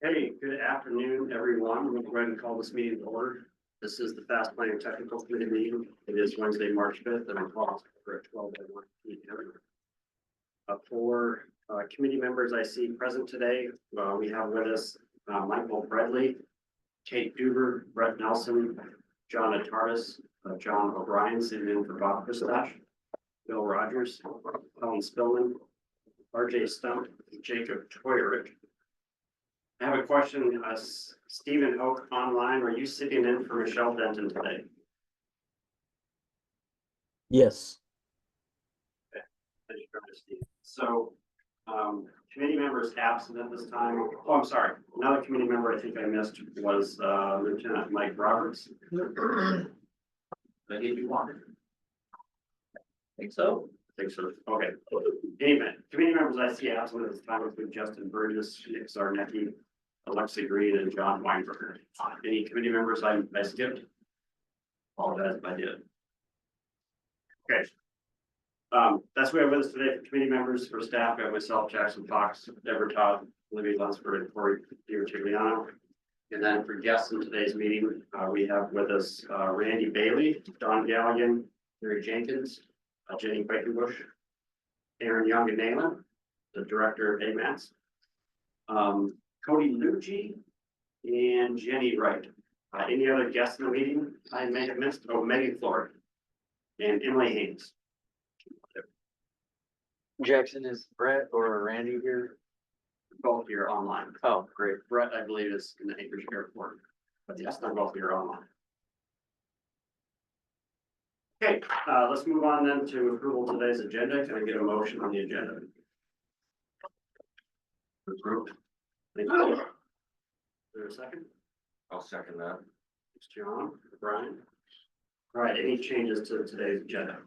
Hey, good afternoon, everyone. We'll go ahead and call this meeting to order. This is the Fast Planning Technical Committee meeting. It is Wednesday, March 5th, and I'm calling for at 12:01 p.m. For committee members I see present today, we have with us Michael Bradley, Kate Duber, Brett Nelson, John Atardis, John O'Brien sitting in for Bob Christosh, Bill Rogers, Helen Spillman, RJ Stump, Jacob Toyerick. I have a question, Stephen Oak online, are you sitting in for Michelle Denton today? Yes. So, committee members absent at this time. Oh, I'm sorry. Another committee member I think I missed was, Lieutenant Mike Roberts. Did he do one? Think so. Okay. Anyway, committee members I see absent at this time include Justin Burgess, Nick Zarnecki, Alexa Green, and John Weinberger. Any committee members I skipped? Apologize if I did. Okay. That's what we have with us today for committee members. For staff, we have myself, Jackson Fox, Deborah Todd, Olivia Lunsford, and Corey Tigliano. And then for guests in today's meeting, we have with us Randy Bailey, Don Galligan, Mary Jenkins, Jenny Quakenbush, Aaron Young and Nayland, the director of AMATS, Cody Lucci, and Jenny Wright. Any other guests in the meeting I may have missed? Oh, Megan Floyd and Emily Haynes. Jackson, is Brett or Randy here? Both here online. Oh, great. Brett, I believe, is in the Anchorage Airport, but yes, they're both here online. Okay, let's move on then to approval of today's agenda. Can I get a motion on the agenda? Approved. Thank you. Is there a second? I'll second that. Thanks, John. Brian. All right, any changes to today's agenda?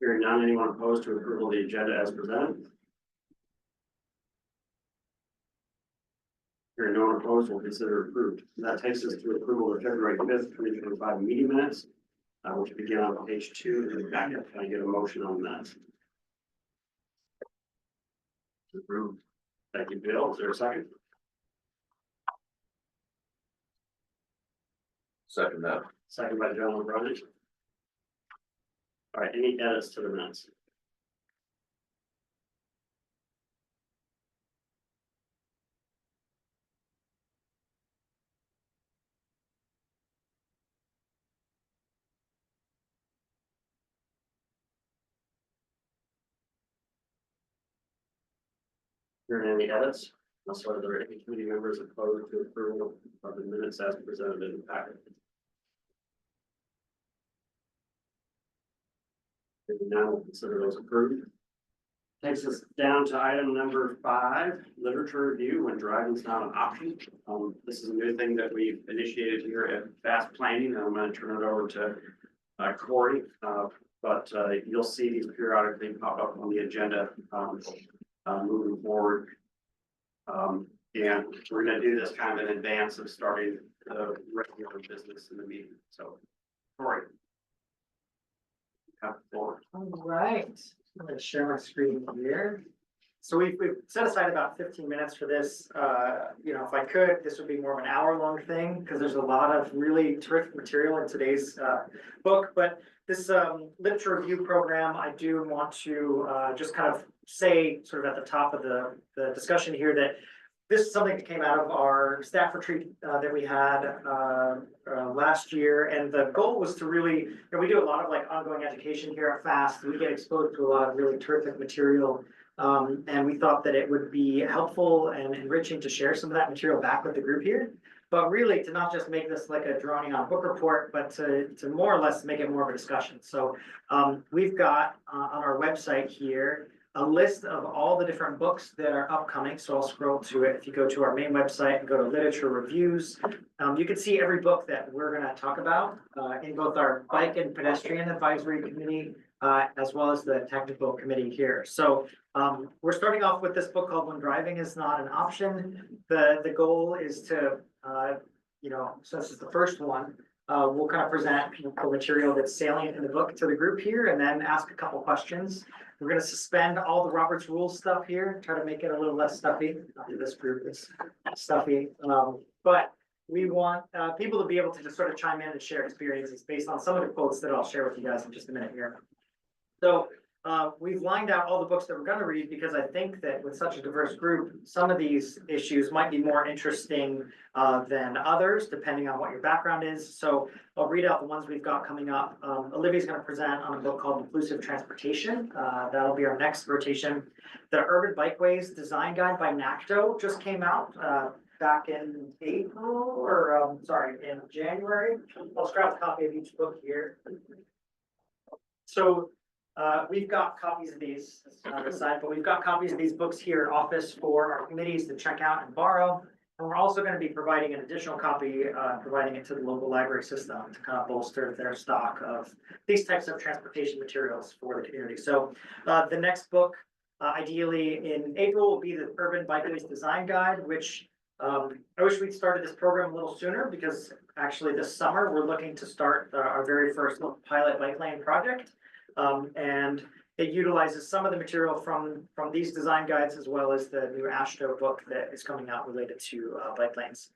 Hearing none, anyone opposed to approval of the agenda as presented? Hearing no one opposed, we'll consider approved. That takes us to approval of February 5th, 2025 meeting minutes, which begin on page 2 in the backup. Can I get a motion on that? Approved. Thank you, Bill. Is there a second? Second that. Second by John O'Brien. All right, any edits to the minutes? Hearing any edits? Also, are there any committee members opposed to approval of the minutes as presented in the packet? If not, we'll consider those approved. Takes us down to item number 5, literature review when driving is not an option. This is a new thing that we've initiated here at Fast Planning, and I'm going to turn it over to Corey. But you'll see these periodically pop up on the agenda moving forward. And we're going to do this kind of in advance of starting the regular business in the meeting. So, Corey. All right, I'm going to share my screen here. So we've set aside about 15 minutes for this. If I could, this would be more of an hour-long thing because there's a lot of really terrific material in today's book. But this literature review program, I do want to just kind of say, sort of at the top of the discussion here, that this is something that came out of our staff retreat that we had last year, and the goal was to really, we do a lot of like ongoing education here at FAST. We get exposed to a lot of really terrific material, and we thought that it would be helpful and enriching to share some of that material back with the group here. But really to not just make this like a droning on book report, but to more or less make it more of a discussion. So we've got on our website here a list of all the different books that are upcoming. So I'll scroll to it. If you go to our main website and go to literature reviews, you can see every book that we're going to talk about in both our bike and pedestrian advisory committee, as well as the technical committee here. So we're starting off with this book called When Driving is Not an Option. The goal is to, so this is the first one, We'll kind of present the material that's salient in the book to the group here and then ask a couple questions. We're gonna suspend all the Robert's Rules stuff here, try to make it a little less stuffy. This group is stuffy. But we want people to be able to just sort of chime in and share experiences based on some of the quotes that I'll share with you guys in just a minute here. So we've lined out all the books that we're gonna read because I think that with such a diverse group, some of these issues might be more interesting than others, depending on what your background is. So I'll read out the ones we've got coming up. Olivia's gonna present on a book called Inclusive Transportation. That'll be our next rotation. The Urban Bikeways Design Guide by NACTO just came out back in April, or in January. I'll grab a copy of each book here. So we've got copies of these, this is on the side, but we've got copies of these books here in office for our committees to check out and borrow. And we're also gonna be providing an additional copy, providing it to the local library system to kind of bolster their stock of these types of transportation materials for the community. So the next book, ideally in April, will be the Urban Bikeways Design Guide, which I wish we'd started this program a little sooner because actually this summer, we're looking to start our very first pilot bike lane project. And it utilizes some of the material from these design guides as well as the new AASHTO book that is coming out related to bike lanes.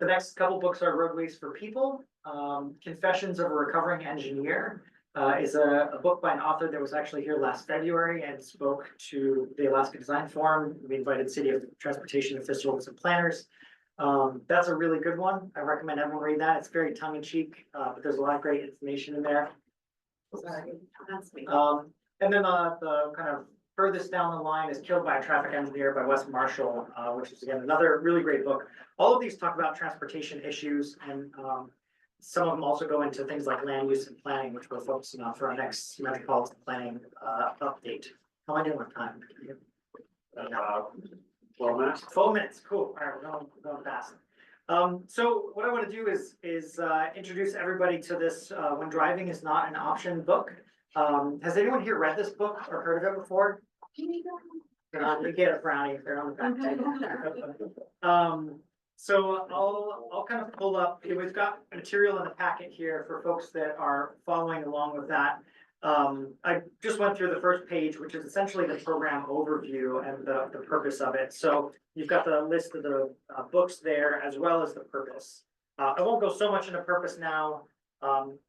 The next couple books are Roadways for People. Confessions of a Recovering Engineer is a book by an author that was actually here last February and spoke to the Alaska Design Forum. We invited city of transportation officials and planners. That's a really good one. I recommend everyone read that. It's very tongue in cheek, but there's a lot of great information in there. And then the kind of furthest down the line is Killed by a Traffic Engineer by Wes Marshall, which is again another really great book. All of these talk about transportation issues, and some of them also go into things like land use and planning, which we're focusing on for our next metropolitan planning update. How am I doing with time? 12 minutes. 12 minutes, cool. All right, we're going fast. So what I want to do is introduce everybody to this When Driving is Not an Option book. Has anyone here read this book or heard of it before? We get a brownie if they're on the back. So I'll kind of pull up, we've got material in the packet here for folks that are following along with that. I just went through the first page, which is essentially the program overview and the purpose of it. So you've got the list of the books there as well as the purpose. I won't go so much into purpose now,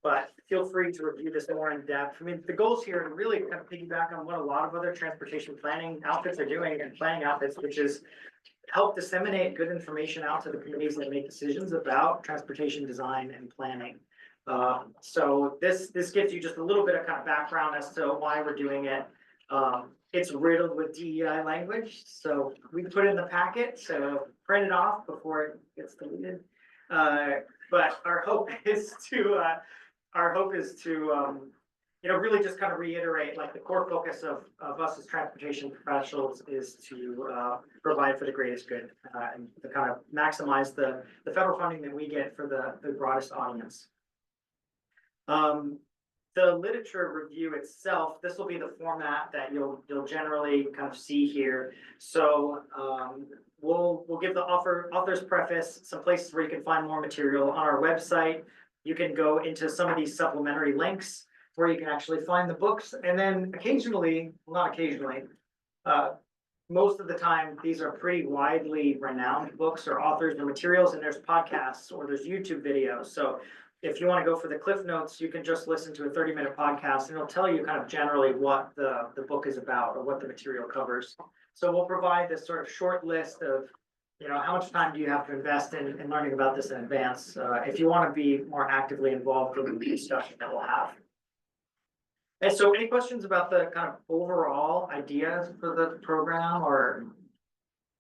but feel free to review this more in depth. I mean, the goals here are really kind of piggyback on what a lot of other transportation planning outfits are doing and planning outfits, which is help disseminate good information out to the communities that make decisions about transportation design and planning. So this gives you just a little bit of kind of background as to why we're doing it. It's riddled with DEI language, so we put it in the packet, so print it off before it gets deleted. But our hope is to you know, really just kind of reiterate, like the core focus of us as transportation professionals is to provide for the greatest good and to kind of maximize the federal funding that we get for the broadest audience. The literature review itself, this will be the format that you'll generally kind of see here. So we'll give the author's preface, some places where you can find more material on our website. You can go into some of these supplementary links where you can actually find the books, and then occasionally, well, not occasionally, most of the time, these are pretty widely renowned books or authors and materials, and there's podcasts or there's YouTube videos. So if you want to go for the Cliff Notes, you can just listen to a 30-minute podcast and it'll tell you kind of generally what the book is about or what the material covers. So we'll provide this sort of short list of, you know, how much time do you have to invest in learning about this in advance, if you want to be more actively involved in the discussion that we'll have. And so any questions about the kind of overall ideas for the program or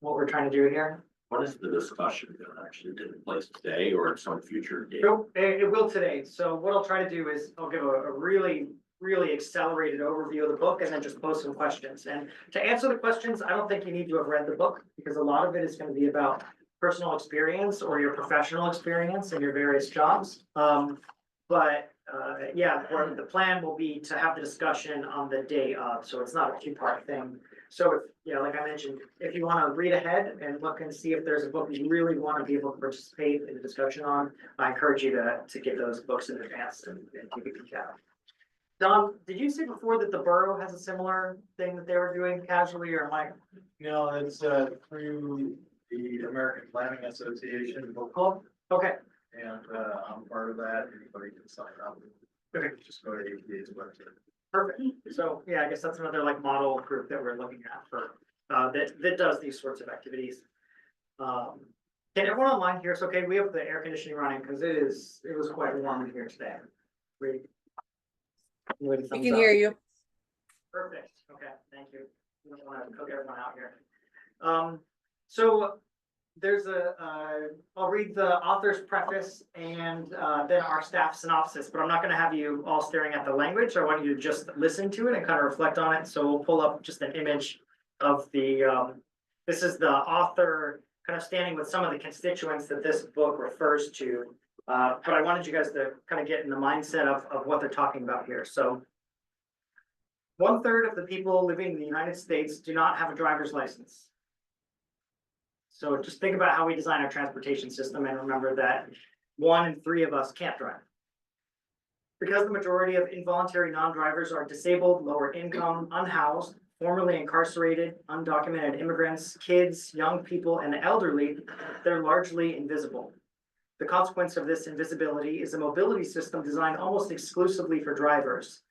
what we're trying to do here? What is the discussion that actually take place today or at some future date? Nope, it will today. So what I'll try to do is I'll give a really accelerated overview of the book and then just pose some questions. And to answer the questions, I don't think you need to have read the book because a lot of it is going to be about personal experience or your professional experience in your various jobs. Yeah, the plan will be to have the discussion on the day of, so it's not a two-part thing. So if, yeah, like I mentioned, if you wanna read ahead and look and see if there's a book you really wanna be able to participate in the discussion on, I encourage you to get those books in advance and take a peek at them. Don, did you say before that the borough has a similar thing that they were doing casually, or am I? No, it's through the American Planning Association book club, Okay, and I'm part of that. Anybody can sign up. Okay. Just go to APA's website. perfect. So, yeah, I guess that's another like model group that we're looking at for, that does these sorts of activities. Can everyone online hear us okay? We have the air conditioning running because it was quite warm in here today. We can hear you. Perfect, okay, thank you. We don't wanna cook everyone out here. So there's I'll read the author's preface and then our staff synopsis, but I'm not gonna have you all staring at the language. I want you to just listen to it and kind of reflect on it. So we'll pull up just an image of this is the author kind of standing with some of the constituents that this book refers to. But I wanted you guys to kind of get in the mindset of what they're talking about here. So 1/3 of the people living in the United States do not have a driver's license. So just think about how we design our transportation system and remember that 1 in 3 of us can't drive. Because the majority of involuntary non-drivers are disabled, lower income, unhoused, formerly incarcerated, undocumented immigrants, kids, young people, and the elderly, they're largely invisible. The consequence of this invisibility is a mobility system designed almost exclusively for drivers.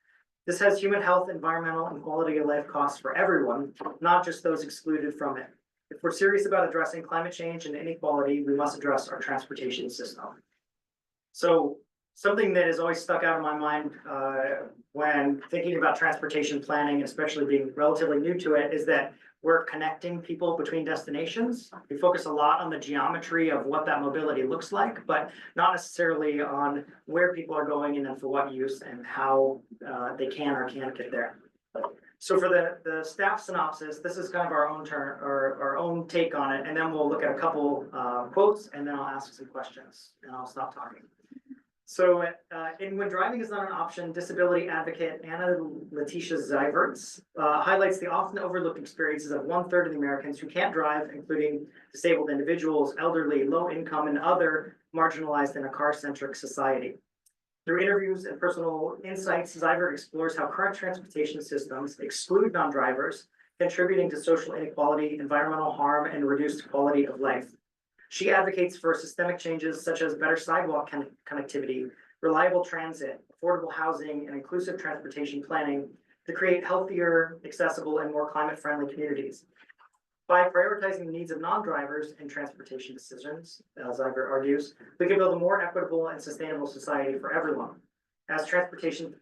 This has human health, environmental, and quality of life costs for everyone, not just those excluded from it. If we're serious about addressing climate change and inequality, we must address our transportation system. So something that has always stuck out in my mind when thinking about transportation planning, especially being relatively new to it, is that we're connecting people between destinations. We focus a lot on the geometry of what that mobility looks like, but not necessarily on where people are going and then for what use and how they can or can't get there. So for the staff synopsis, this is kind of our own turn or our own take on it, and then we'll look at a couple quotes and then I'll ask some questions and I'll stop talking. So in When Driving is Not an Option, disability advocate Anna Letitia Zyverts highlights the often overlooked experiences of 1/3 of the Americans who can't drive, including disabled individuals, elderly, low income, and other marginalized in a car-centric society. Through interviews and personal insights, Zyvert explores how current transportation systems exclude non-drivers, contributing to social inequality, environmental harm, and reduced quality of life. She advocates for systemic changes such as better sidewalk connectivity, reliable transit, affordable housing, and inclusive transportation planning to create healthier, accessible, and more climate-friendly communities. By prioritizing the needs of non-drivers in transportation decisions, as Zyvert argues, we can build a more equitable and sustainable society for everyone. As transportation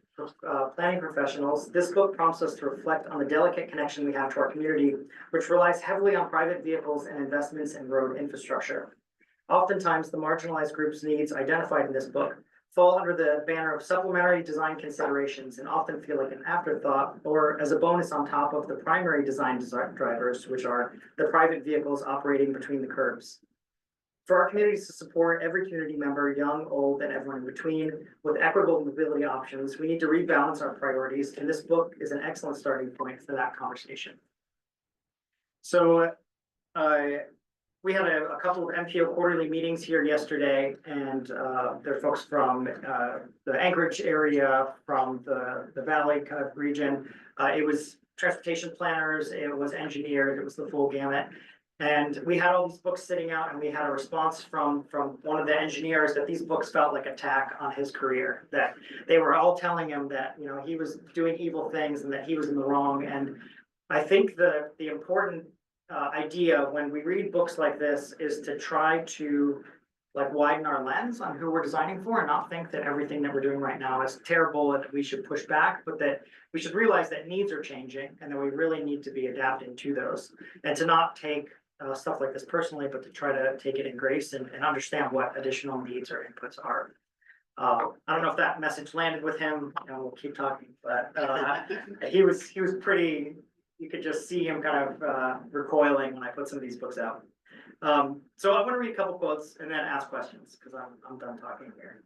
planning professionals, this book prompts us to reflect on the delicate connection we have to our community, which relies heavily on private vehicles and investments in road infrastructure. Oftentimes, the marginalized groups' needs identified in this book fall under the banner of supplementary design considerations and often feel like an afterthought or as a bonus on top of the primary design drivers, which are the private vehicles operating between the curbs. For our communities to support every community member, young, old, and everyone in between, with equitable mobility options, we need to rebalance our priorities, and this book is an excellent starting point for that conversation. So we had a couple of MPO quarterly meetings here yesterday, and there are folks from the Anchorage area, from the Valley kind of region. It was transportation planners, it was engineers, it was the full gamut. And we had all these books sitting out, and we had a response from one of the engineers that these books felt like attack on his career, that they were all telling him that, you know, he was doing evil things and that he was in the wrong. And I think the important idea when we read books like this is to try to like widen our lens on who we're designing for and not think that everything that we're doing right now is terrible and that we should push back, but that we should realize that needs are changing and that we really need to be adapting to those, and to not take stuff like this personally, but to try to take it in grace and understand what additional needs or inputs are. I don't know if that message landed with him, and we'll keep talking, but he was pretty, you could just see him kind of recoiling when I put some of these books out. So I want to read a couple quotes and then ask questions because I'm done talking here.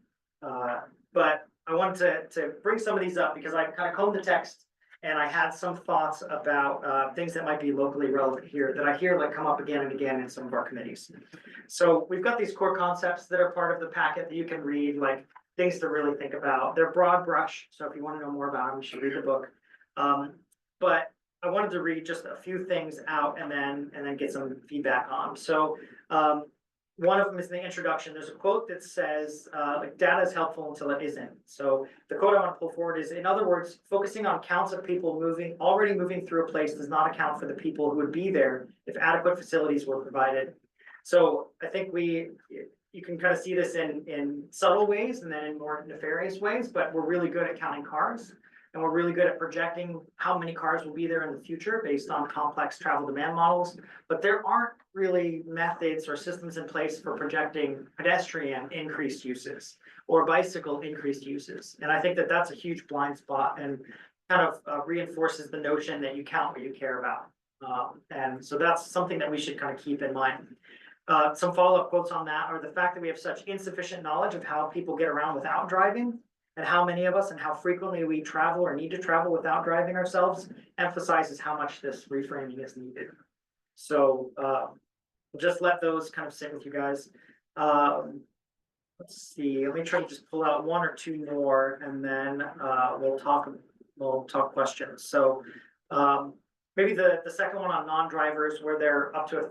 But I wanted to bring some of these up because I kind of combed the text And I had some thoughts about things that might be locally relevant here that I hear like come up again and again in some of our committees. So we've got these core concepts that are part of the packet that you can read, like things to really think about. They're broad brush, so if you want to know more about them, you should read the book. But I wanted to read just a few things out and then get some feedback on. So one of them is in the introduction. There's a quote that says, like, data is helpful until it isn't. So the quote I want to pull forward is, in other words, focusing on counts of people already moving through a place does not account for the people who would be there if adequate facilities were provided. So I think you can kind of see this in subtle ways and then in more nefarious ways, but we're really good at counting cars. And we're really good at projecting how many cars will be there in the future based on complex travel demand models. But there aren't really methods or systems in place for projecting pedestrian increased uses or bicycle increased uses. And I think that that's a huge blind spot and kind of reinforces the notion that you count what you care about. And so that's something that we should kind of keep in mind. Some follow-up quotes on that are the fact that we have such insufficient knowledge of how people get around without driving, and how many of us and how frequently we travel or need to travel without driving ourselves emphasizes how much this reframing is needed. So we'll just let those kind of sit with you guys. Let's see, let me try to just pull out one or two more and then we'll talk questions. So maybe the second one on non-drivers, where they're up to a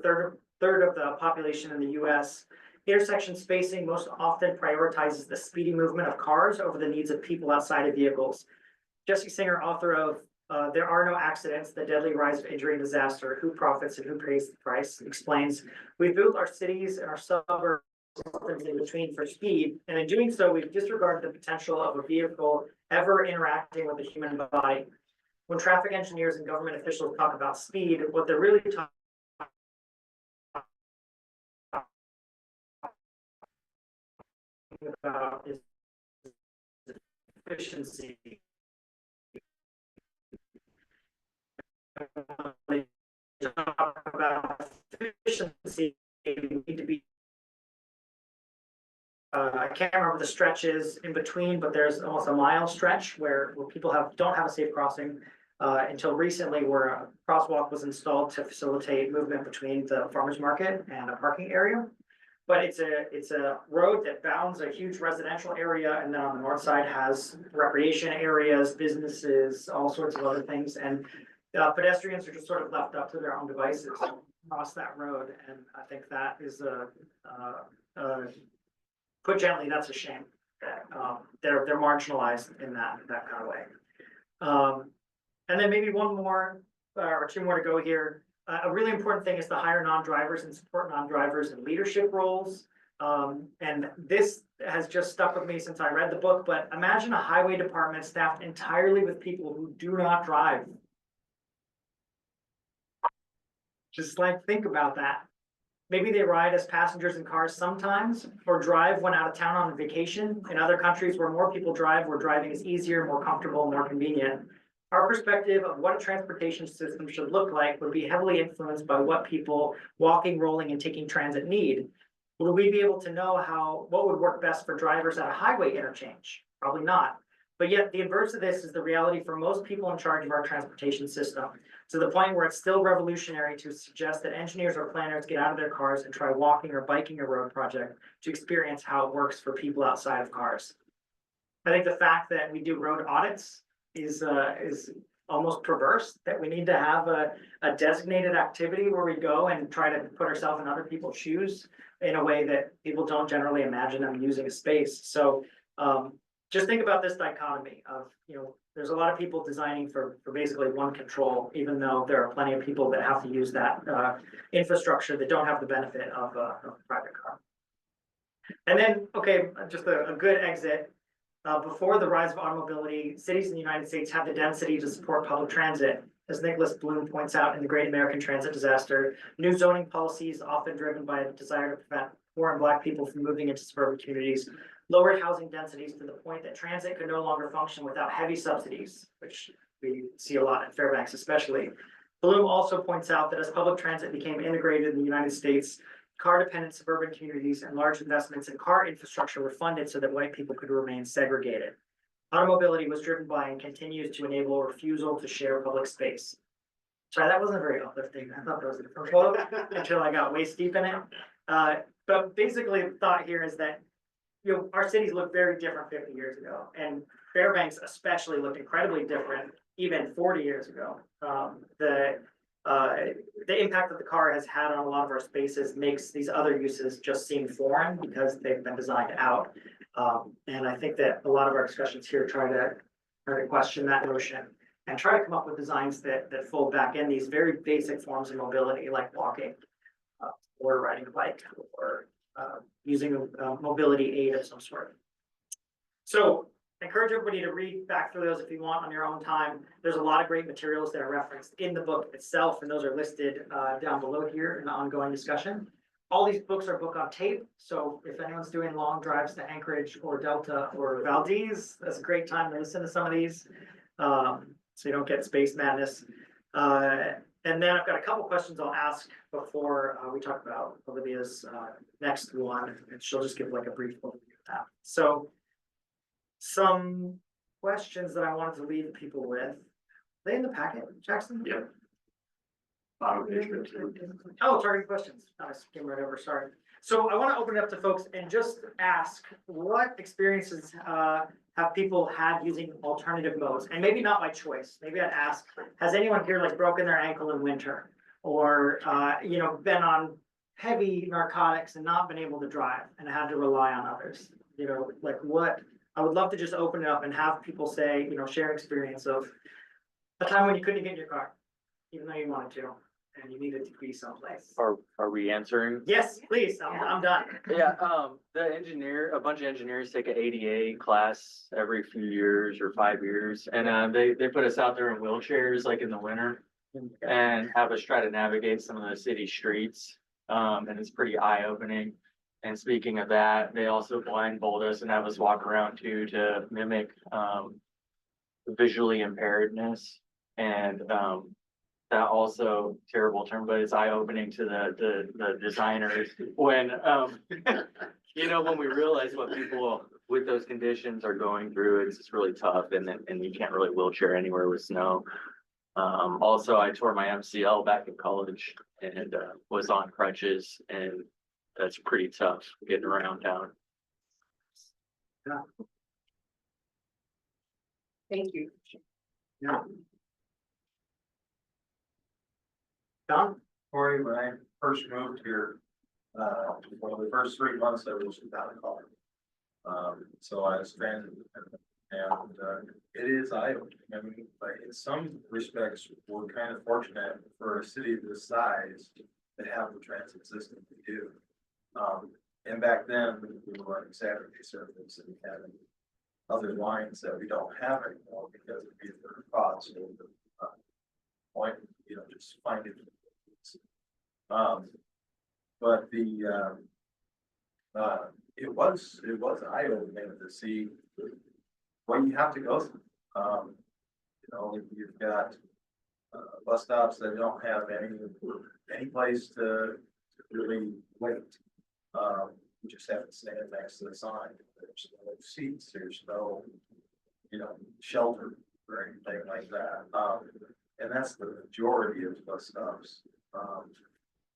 third of the population in the US. Intersection spacing most often prioritizes the speedy movement of cars over the needs of people outside of vehicles. Jesse Singer, author of There Are No Accidents, The Deadly Rise of Injury and Disaster, Who Profits and Who Pays the Price, explains, we've built our cities and our suburbs in between for speed, and in doing so, we've disregarded the potential of a vehicle ever interacting with the human body. When traffic engineers and government officials talk about speed, what they're really talking about is efficiency. When they talk about efficiency, you need to be. I can't remember the stretches in between, but there's almost a mile stretch where people don't have a safe crossing until recently, where a crosswalk was installed to facilitate movement between the farmers market and a parking area. But it's a road that bounds a huge residential area, and then on the north side has recreation areas, businesses, all sorts of other things. And pedestrians are just sort of left up to their own devices across that road. And I think that is put gently, that's a shame. They're marginalized in that kind of way. And then maybe one more or two more to go here. A really important thing is to hire non-drivers and support non-drivers in leadership roles. And this has just stuck with me since I read the book, but imagine a highway department staffed entirely with people who do not drive. Just like, think about that. Maybe they ride as passengers in cars sometimes, or drive when out of town on vacation. In other countries where more people drive, where driving is easier, more comfortable, more convenient. Our perspective of what a transportation system should look like would be heavily influenced by what people walking, rolling, and taking transit need. Will we be able to know what would work best for drivers at a highway interchange? Probably not. But yet the inverse of this is the reality for most people in charge of our transportation system, to the point where it's still revolutionary to suggest that engineers or planners get out of their cars and try walking or biking a road project to experience how it works for people outside of cars. I think the fact that we do road audits is almost perverse, that we need to have a designated activity where we go and try to put ourselves in other people's shoes in a way that people don't generally imagine them using a space. So just think about this dichotomy of, there's a lot of people designing for basically one control, even though there are plenty of people that have to use that infrastructure that don't have the benefit of a private car. And then, okay, just a good exit. Before the rise of automobility, cities in the United States had the density to support public transit. As Nicholas Bloom points out in The Great American Transit Disaster, new zoning policies, often driven by a desire to prevent poor and Black people from moving into suburban communities, lowered housing densities to the point that transit could no longer function without heavy subsidies, which we see a lot in Fairbanks especially. Bloom also points out that as public transit became integrated in the United States, car-dependent suburban communities and large investments in car infrastructure were funded so that white people could remain segregated. Automobility was driven by and continues to enable refusal to share public space. Sorry, that wasn't very uplifting. I thought that was a different quote until I got waist deep in it. But basically the thought here is that, our cities look very different 50 years ago, and Fairbanks especially looked incredibly different even 40 years ago. The impact that the car has had on a lot of our spaces makes these other uses just seem foreign because they've been designed out. And I think that a lot of our discussions here try to question that notion and try to come up with designs that fold back in these very basic forms of mobility, like walking, or riding a bike, or using a mobility aid of some sort. So I encourage everybody to read back through those if you want on your own time. There's a lot of great materials that are referenced in the book itself, and those are listed down below here in the ongoing discussion. All these books are book on tape, so if anyone's doing long drives to Anchorage or Delta or Valdez, that's a great time to listen to some of these, so you don't get space madness. And then I've got a couple questions I'll ask before we talk about Olivia's next one, and she'll just give like a brief overview of that. So some questions that I wanted to leave people with. Are they in the packet, Jackson? Yep. Bottom page 15. Oh, targeted questions. I skimmed right over, sorry. So I want to open it up to folks and just ask, what experiences have people had using alternative modes? And maybe not by choice. Maybe I'd ask, has anyone here like broken their ankle in winter? Or, been on heavy narcotics and not been able to drive and had to rely on others? Like what? I would love to just open it up and have people say, share experience of a time when you couldn't get in your car, even though you wanted to, and you needed to be someplace. Are we answering? Yes, please, I'm done. Yeah, a bunch of engineers take an ADA class every few years or 5 years, and they put us out there in wheelchairs like in the winter and have us try to navigate some of the city streets. And it's pretty eye-opening. And speaking of that, they also blindfold us and have us walk around too to mimic visually impairedness. And that also, terrible term, but it's eye-opening to the designers when when we realize what people with those conditions are going through. It's just really tough, and you can't really wheelchair anywhere with snow. Also, I tore my MCL back in college and was on crutches, and that's pretty tough getting around town. Yeah. Thank you. Yeah. Don? Corey, when I first moved here, well, the first 3 months I was without a car. So I was transit dependent, and it is eye-opening. I mean, like in some respects, we're kind of fortunate for a city this size to have the transit system we do. And back then, we were running Saturday service and having other lines that we don't have anymore because of either cost or the point, just finding. But it was eye-opening to see what you have to go through. You've got bus stops that don't have any place to really wait. You just have to stand next to the sign. There's no seats. There's no, shelter or anything like that. And that's the majority of bus stops.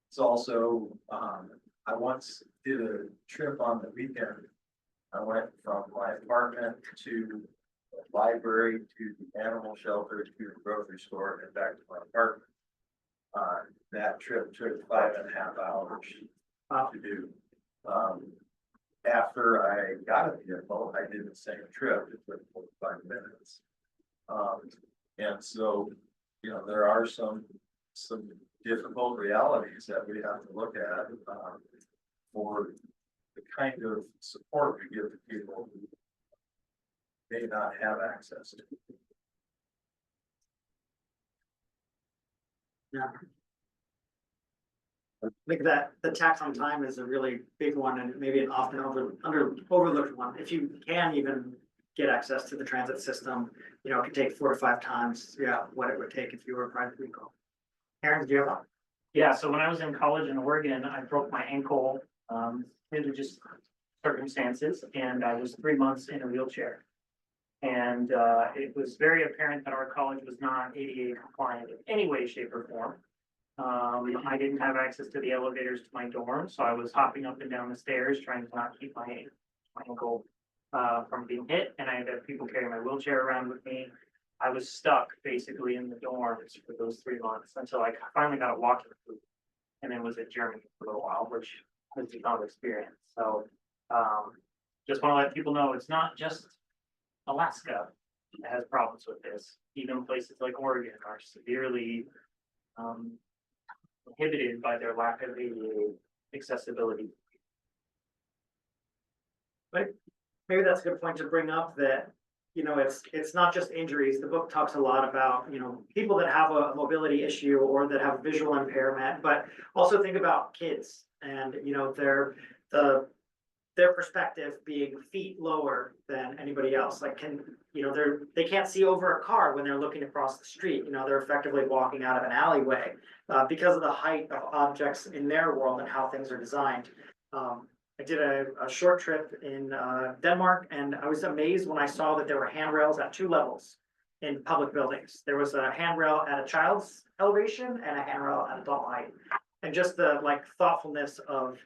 It's also, I once did a trip on the weekend. I went from my apartment to the library, to the animal shelter, to the grocery store, and back to my apartment. That trip took 5.5 hours to do. After I got a vehicle, I did the same trip. It took 45 minutes. And so, there are some difficult realities that we have to look at for the kind of support we give to people who may not have access to. Yeah. I think that the tax on time is a really big one and maybe an often overlooked one. If you can even get access to the transit system, it could take 4 to 5 times, what it would take if you were a private vehicle. Aaron, do you have one? Yeah, so when I was in college in Oregon, I broke my ankle due to just circumstances, and I was 3 months in a wheelchair. And it was very apparent that our college was not ADA compliant in any way, shape, or form. I didn't have access to the elevators to my dorm, so I was hopping up and down the stairs trying to not keep my ankle from being hit, and I had people carry my wheelchair around with me. I was stuck basically in the dorms for those 3 months until I finally got a walking boot, and then was in Germany for a little while, which was a fun experience. So just want to let people know it's not just Alaska that has problems with this. Even places like Oregon are severely inhibited by their lack of ADA accessibility. Maybe that's a good point to bring up that, you know, it's not just injuries. The book talks a lot about, you know, people that have a mobility issue or that have visual impairment, but also think about kids and, you know, their perspective being feet lower than anybody else. Like you know, they can't see over a car when they're looking across the street. You know, they're effectively walking out of an alleyway because of the height of objects in their world and how things are designed. I did a short trip in Denmark, and I was amazed when I saw that there were handrails at 2 levels in public buildings. There was a handrail at a child's elevation and a handrail at adult height. And just the thoughtfulness of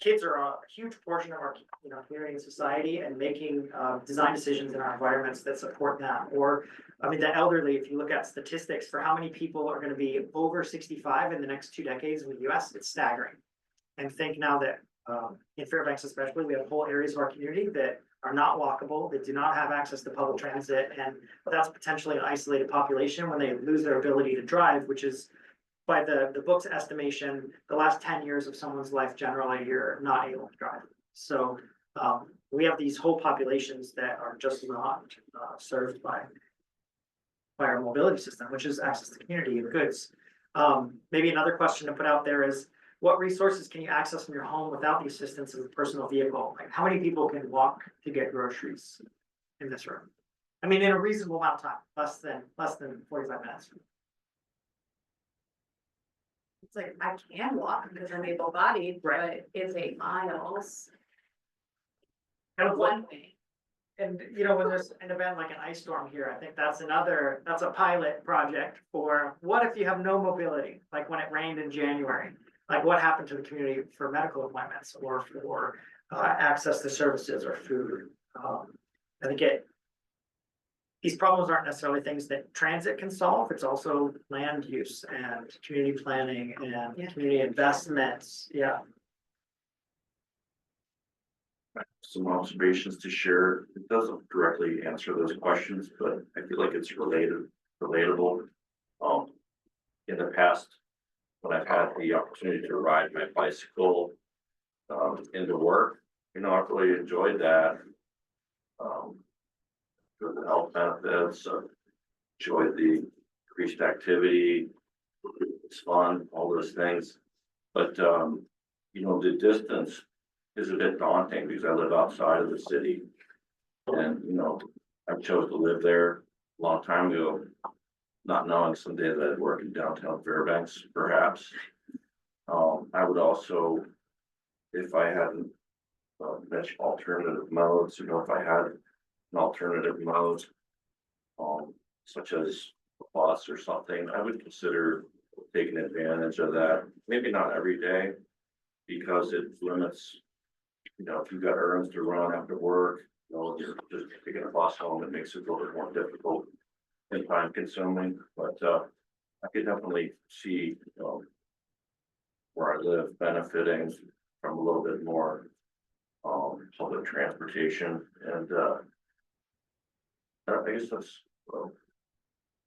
kids are a huge portion of our, you know, community and society, and making design decisions in our environments that support that. Or, I mean, the elderly, if you look at statistics for how many people are going to be over 65 in the next 2 decades in the US, it's staggering. And think now that in Fairbanks especially, we have whole areas of our community that are not walkable, that do not have access to public transit, and that's potentially an isolated population when they lose their ability to drive, which is, by the book's estimation, the last 10 years of someone's life, generally, you're not able to drive. So we have these whole populations that are just not served by our mobility system, which is access to community and goods. Maybe another question to put out there is, what resources can you access from your home without the assistance of a personal vehicle? Like, how many people can walk to get groceries in this room? I mean, in a reasonable amount of time, less than 45 minutes. It's like, I can walk because I'm able-bodied, Right. but it's 8 miles Kind of one way. And, you know, when there's an event like an ice storm here, I think that's a pilot project for what if you have no mobility, like when it rained in January? Like, what happened to the community for medical appointments or for access to services or food? I think these problems aren't necessarily things that transit can solve. It's also land use and community planning and Yeah. community investments. Yeah. Some observations to share. It doesn't directly answer those questions, but I feel like it's relatable. In the past, when I've had the opportunity to ride my bicycle into work, you know, I've really enjoyed that. With the health benefits, enjoyed the increased activity. It's fun, all those things. But you know, the distance is a bit daunting because I live outside of the city. And, you know, I chose to live there a long time ago, not knowing someday that I'd work in downtown Fairbanks, perhaps. I would also, if I hadn't mentioned alternative modes, you know, if I had an alternative mode, such as a bus or something, I would consider taking advantage of that. Maybe not every day, because it limits, you know, if you've got errands to run after work, you know, just taking a bus home, it makes it a little bit more difficult and time consuming, but I could definitely see, where I live benefiting from a little bit more public transportation, and I guess that's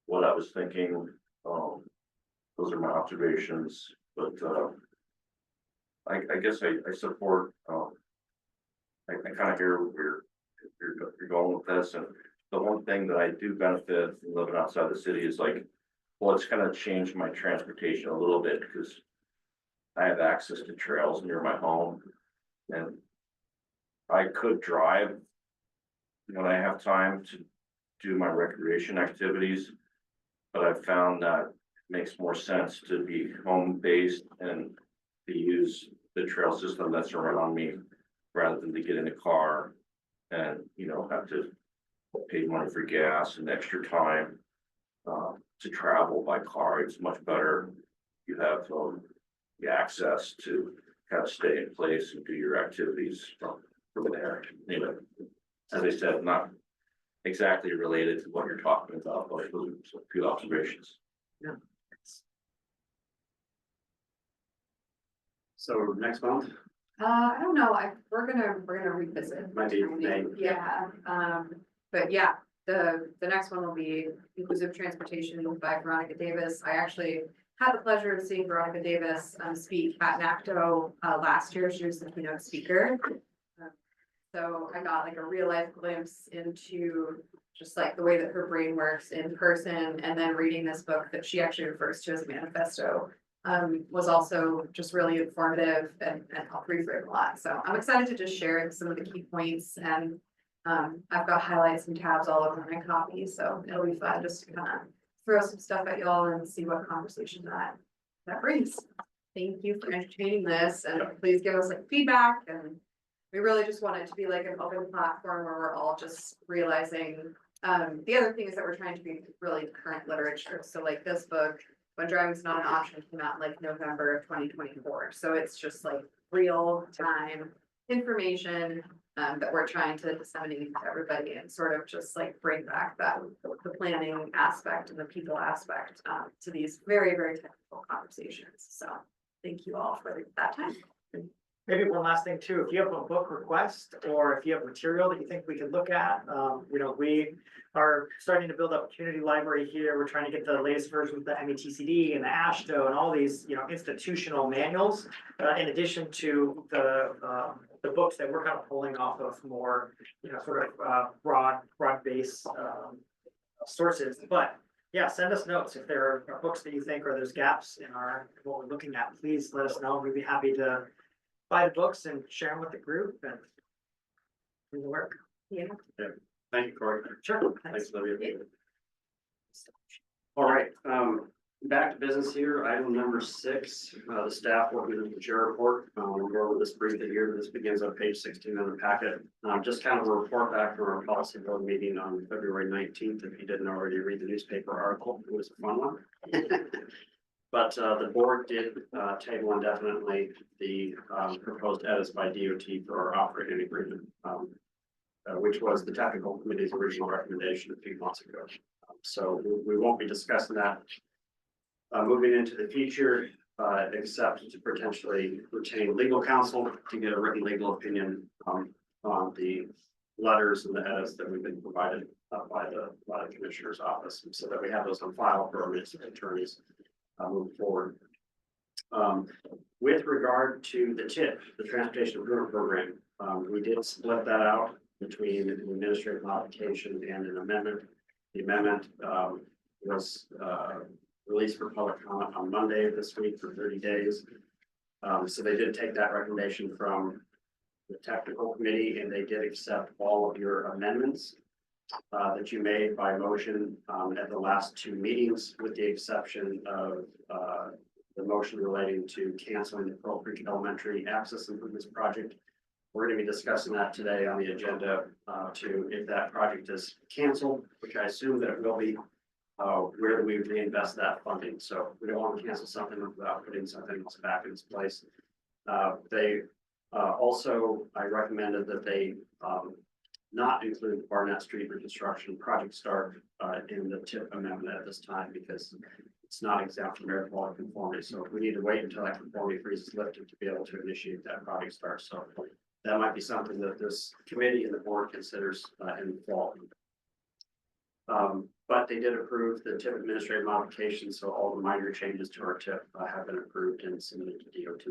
what I was thinking. Those are my observations, but I guess I support, I kind of hear where you're going with this, and the one thing that I do benefit from living outside the city is like, well, it's gonna change my transportation a little bit, because I have access to trails near my home, and I could drive when I have time to do my recreation activities, but I've found that it makes more sense to be home-based and to use the trail system that's around me, rather than to get in a car and, you know, have to pay money for gas and extra time. To travel by car, it's much better. You have, the access to kind of stay in place and do your activities from there. Anyway, as I said, not exactly related to what you're talking about, but those are a few observations. So next month, I don't know, we're gonna revisit. Might be May. Yeah, but yeah, the next one will be inclusive transportation by Veronica Davis. I actually had the pleasure of seeing Veronica Davis speak at NACTO last year. She was the keynote speaker. So I got like a real life glimpse into just like the way that her brain works in person, and then reading this book that she actually refers to as a manifesto was also just really informative and helped reframe a lot. So I'm excited to just share some of the key points, and I've got highlights and tabs all over my copy, so it'll be fun just to kind of throw some stuff at y'all and see what conversation that brings. Thank you for entertaining this, and please give us like feedback, and we really just want it to be like an open platform where we're all just realizing. The other thing is that we're trying to be really current literature, so like this book, When Driving's Not an Option, came out in like November of 2024, so it's just like real time information that we're trying to disseminate to everybody and sort of just like bring back the planning aspect and the people aspect to these very, very technical conversations. So thank you all for that time. Maybe one last thing too, if you have a book request or if you have material that you think we could look at, we are starting to build up a community library here. We're trying to get the latest version of the METCD and the AASHTO and all these, institutional manuals, in addition to the books that we're kind of pulling off of more, sort of broad base sources. But yeah, send us notes if there are books that you think or there's gaps in what we're looking at. Please let us know. We'd be happy to buy the books and share them with the group and do the work. Yeah. thank you, Corey. Sure. Thanks, Olivia. All right, back to business here. Item number 6, the staff working with the chair report. We'll go over this briefly here. This begins on page 16 of the packet. Just kind of a report back from our policy board meeting on February 19th. If you didn't already read the newspaper article, it was a fun one. But the board did table indefinitely the proposed edits by DOT for our operating agreement, which was the technical committee's original recommendation a few months ago. So we won't be discussing that moving into the future, except to potentially retain legal counsel to get a written legal opinion on the letters and the edits that we've been provided by the commissioner's office, so that we have those on file for our municipal attorneys moving forward. With regard to the TIP, the Transportation Improvement Program, we did split that out between an administrative modification and an amendment. The amendment was released for public comment on Monday of this week for 30 days. So they did take that recommendation from the technical committee, and they did accept all of your amendments that you made by motion at the last 2 meetings, with the exception of the motion relating to canceling the Pearl Creek Elementary Access Improvements Project. We're going to be discussing that today on the agenda if that project is canceled, which I assume that it will be, where do we reinvest that funding? So we don't want to cancel something without putting something else back in its place. I recommended that they not include Barnett Street reconstruction project start in the TIP amendment at this time, because it's not exempt from air quality conformity. So we need to wait until that conformity freeze is lifted to be able to initiate that project start. So that might be something that this committee and the board considers in the fall. But they did approve the TIP administrative modification, so all the minor changes to our TIP have been approved and submitted to DOT.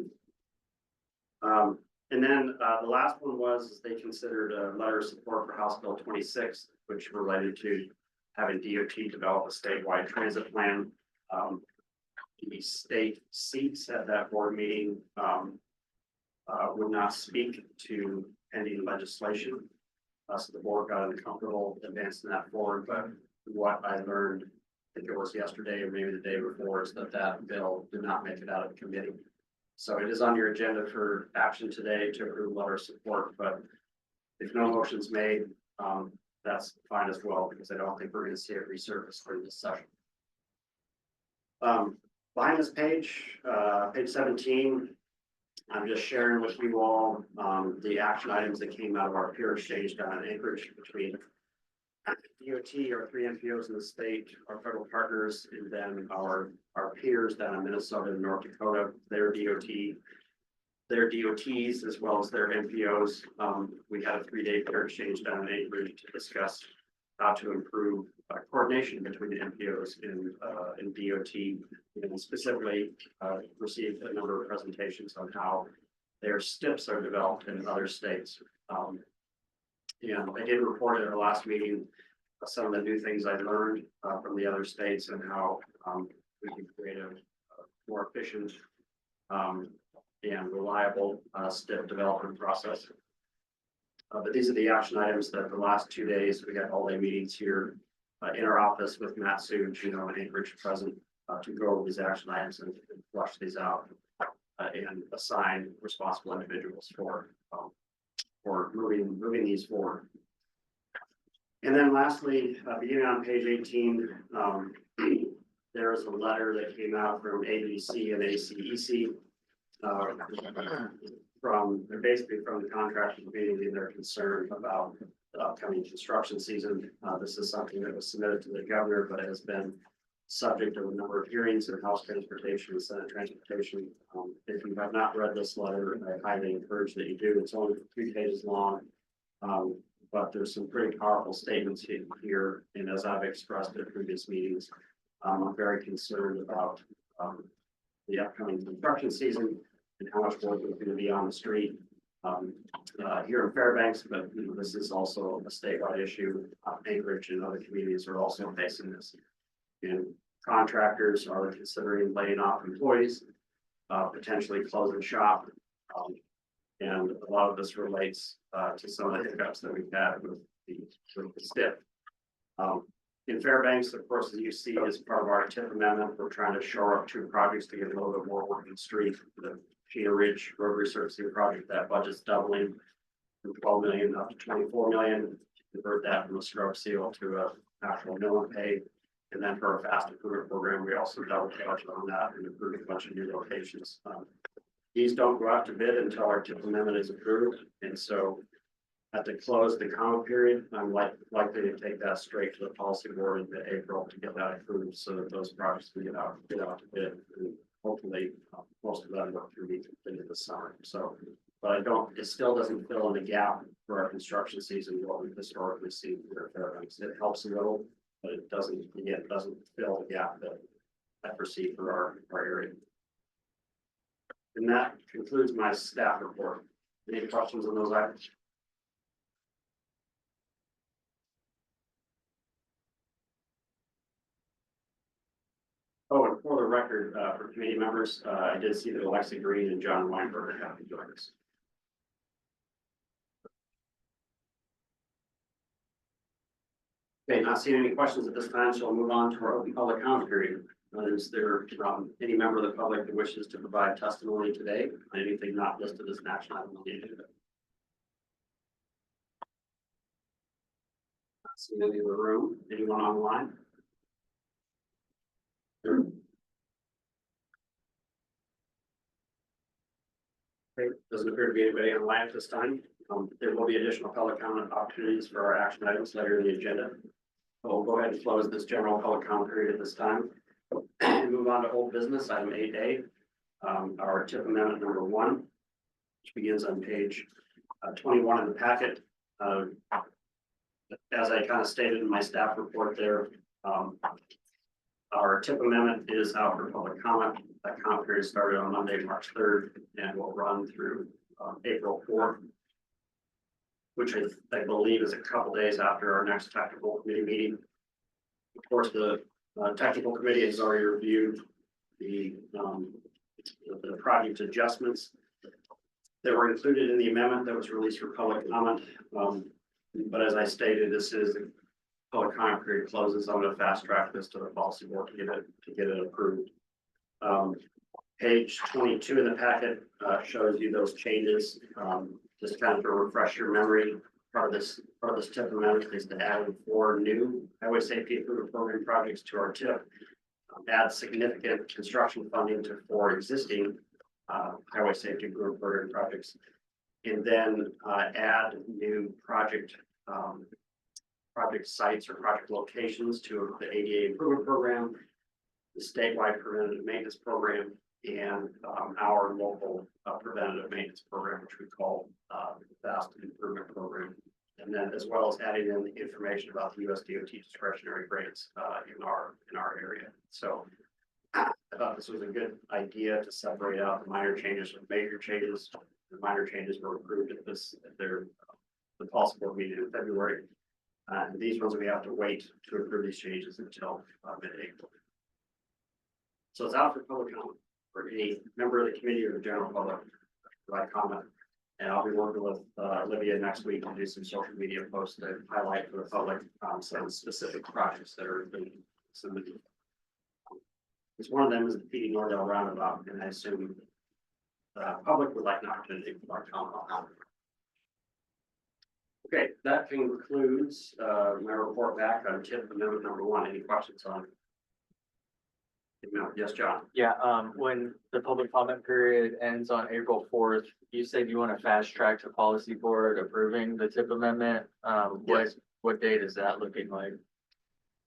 And then the last one was they considered a letter of support for House Bill 26, which related to having DOT develop a statewide transit plan. The state seats at that board meeting would not speak to pending legislation. So the board got uncomfortable advancing that forward, but what I learned, I think it was yesterday or maybe the day before, is that bill did not make it out of the committee. So it is on your agenda for action today to approve letter of support, but if no motion's made, that's fine as well, because I don't think we're gonna see it resurface during this session. Behind this page, page 17, I'm just sharing with you all, the action items that came out of our peer exchange down in Anchorage between DOT, our three MPOs in the state, our federal partners, and then our peers down in Minnesota and North Dakota, their DOTs, as well as their MPOs. We had a 3-day peer exchange down in Anchorage to discuss how to improve coordination between the MPOs and DOT, and specifically received a number of presentations on how their STIPs are developed in other states. And I did report at our last meeting some of the new things I learned from the other states and how we can create a more efficient and reliable STIP development process. But these are the action items that the last 2 days, we got all-day meetings here in our office with Matt Suge, and Anchorage present to go over these action items and flush these out and assign responsible individuals for moving these forward. And then lastly, beginning on page 18, there is a letter that came out from ABC and ACEC basically from the contracting community, and they're concerned about the upcoming construction season. This is something that was submitted to the governor, but it has been subject of a number of hearings in House Transportation and Senate Transportation. If you have not read this letter, I highly encourage that you do. It's only 3 pages long. But there's some pretty powerful statements here, and as I've expressed at previous meetings, I'm very concerned about the upcoming construction season and how much work is going to be on the street here in Fairbanks, but this is also a statewide issue. Anchorage and other communities are also facing this, and contractors are considering laying off employees, potentially closing shop. And a lot of this relates to some of the hiccups that we've had with the STIP. In Fairbanks, of course, as you see, as part of our TIP amendment, we're trying to shore up 2 projects to get a little bit more work in the street. The Sheena Ridge Road Resurfacing Project, that budget's doubling from 12 million up to 24 million. Convert that from a scrub seal to a actual mill and pay. And then for our fast improvement program, we also doubled the budget on that and improved a bunch of new locations. These don't go out to bid until our TIP amendment is approved, and so at the close of the comment period, I'm likely to take that straight to the policy board in April to get that approved, so that those projects can get out to bid, and hopefully most of that work can be completed this summer. So, but it still doesn't fill in the gap for our construction season what we've historically seen here at Fairbanks. It helps a little, but it doesn't fill the gap that I foresee for our area. And that concludes my staff report. Any questions on those items? Oh, and for the record, for committee members, I did see that Alexa Green and John Weinberg are happy to join us. Okay, not seeing any questions at this time, so I'll move on to our open public comment period. Is there any member of the public that wishes to provide testimony today on anything not listed as an action item on the agenda? Not seeing any in the room. Anyone online? Okay, doesn't appear to be anybody online at this time. There will be additional public comment opportunities for our action items later in the agenda. We'll go ahead and close this general public comment period at this time. And move on to old business, item 8A, our TIP amendment number 1, which begins on page 21 in the packet. As I kind of stated in my staff report there, our TIP amendment is out for public comment. That comment period started on Monday, March 3rd, and will run through April 4th, which I believe is a couple days after our next technical committee meeting. Of course, the technical committee has already reviewed the project adjustments that were included in the amendment that was released for public comment. But as I stated, this is the public comment period closes. I'm going to fast track this to the policy board to get it approved. Page 22 in the packet shows you those changes. Just kind of to refresh your memory, part of this TIP amendment is to add 4 new highway safety improvement program projects to our TIP. Add significant construction funding to 4 existing highway safety improvement program projects. And then add new project sites or project locations to the ADA improvement program, the statewide preventative maintenance program, and our local preventative maintenance program, which we call FAST improvement program. And then as well as adding in information about the US DOT discretionary grants in our area. So I thought this was a good idea to separate out the minor changes from major changes. The minor changes were approved at the policy board meeting in February. And these ones we have to wait to approve these changes until mid-April. So it's out for public comment for any member of the committee or the general public to provide comment. And I'll be working with Olivia next week to do some social media posts to highlight for the public some specific projects that are being submitted. Because one of them is the PD Nordell roundabout, and I assume the public would like an opportunity to comment on that. Okay, that concludes my report back on TIP amendment number 1. Any questions on? No, yes, John. Yeah, when the public comment period ends on April 4th, you said you want to fast track to policy board approving the TIP amendment. Yes. What date is that looking like?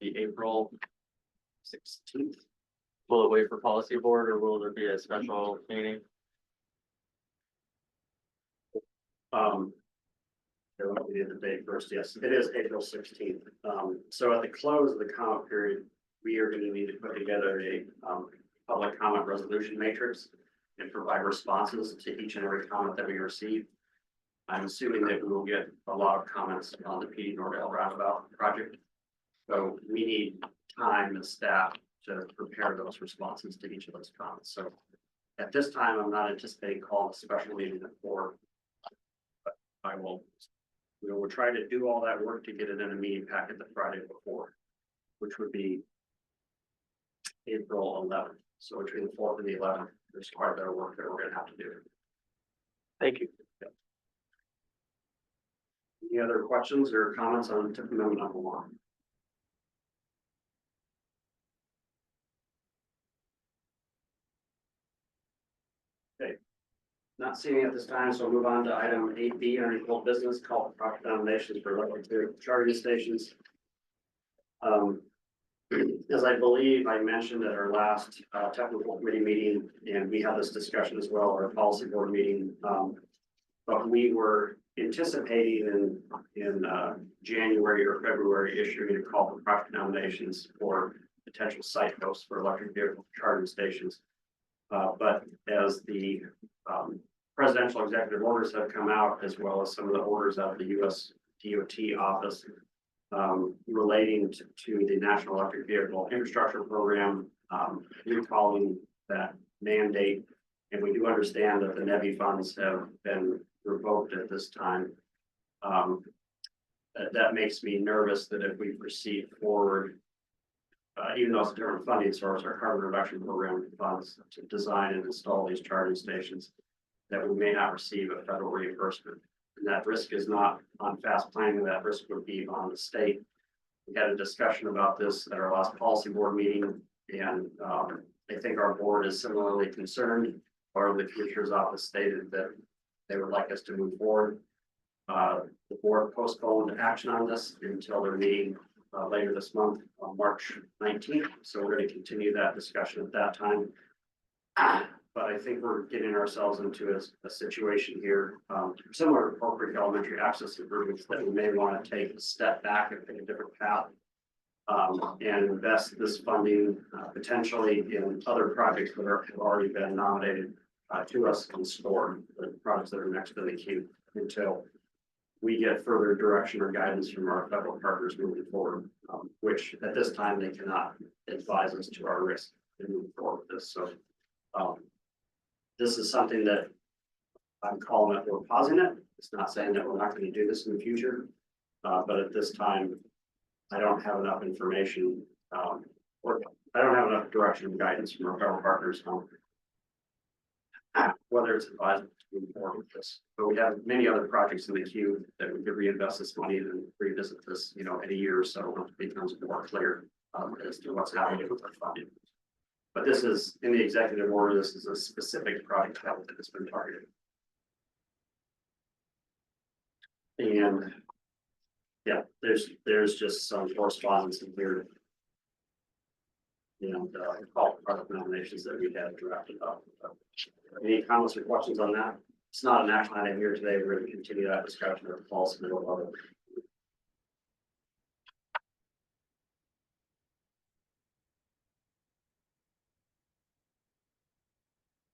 The April 16th. Will it wait for policy board or will there be a special meeting? Let me get the date first. Yes, it is April 16th. So at the close of the comment period, we are going to need to put together a public comment resolution matrix and provide responses to each and every comment that we receive. I'm assuming that we will get a lot of comments on the PD Nordell roundabout project. So we need time and staff to prepare those responses to each of those comments. So at this time, I'm not anticipating calling a special meeting at 4. But we will try to do all that work to get it in a meeting packet the Friday before, which would be April 11th. So between the 4th and the 11th, there's quite a bit of work that we're gonna have to do. Thank you. Any other questions or comments on TIP amendment number 1? Okay. Not seeing it at this time, so we'll move on to item 8B, under old business called project nominations for electric charging stations. As I believe I mentioned at our last technical committee meeting, and we had this discussion as well, our policy board meeting. But we were anticipating in January or February issuing a call for project nominations for potential site hosts for electric vehicle charging stations. But as the presidential executive orders have come out, as well as some of the orders out of the US DOT office relating to the National Electric Vehicle Infrastructure Program, recalling that mandate. And we do understand that the NEVI funds have been revoked at this time. That makes me nervous that if we proceed forward, even though it's a different funding source, our carbon reduction program funds to design and install these charging stations, that we may not receive a federal reimbursement. And that risk is not on fast planning, that risk would be on the state. We had a discussion about this at our last policy board meeting, and I think our board is similarly concerned, or the Commissioner's office stated that they would like us to move forward. The board postponed action on this until their meeting later this month on March 19th. So we're going to continue that discussion at that time. But I think we're getting ourselves into a situation here, similar to appropriate elementary access improvements, that we may want to take a step back and take a different path. And invest this funding potentially in other projects that have already been nominated to us in SCORE, the projects that are next in the queue, until we get further direction or guidance from our federal partners moving forward, which at this time they cannot advise us to our risk to move forward with this. So this is something that I'm calling it, we're pausing it. It's not saying that we're not going to do this in the future, but at this time, I don't have enough information, or I don't have enough direction and guidance from our federal partners on whether it's advisable to move forward with this. But we have many other projects in the queue that we could reinvest this money and revisit this, in a year or so, once it becomes more clear as to what's happening with our funding. But this is, in the executive order, this is a specific project that has been targeted. And yeah, there's just some correspondence in here. All product nominations that we had drafted up. Any comments or questions on that? It's not an action item here today. We're going to continue that discussion or false middle of it.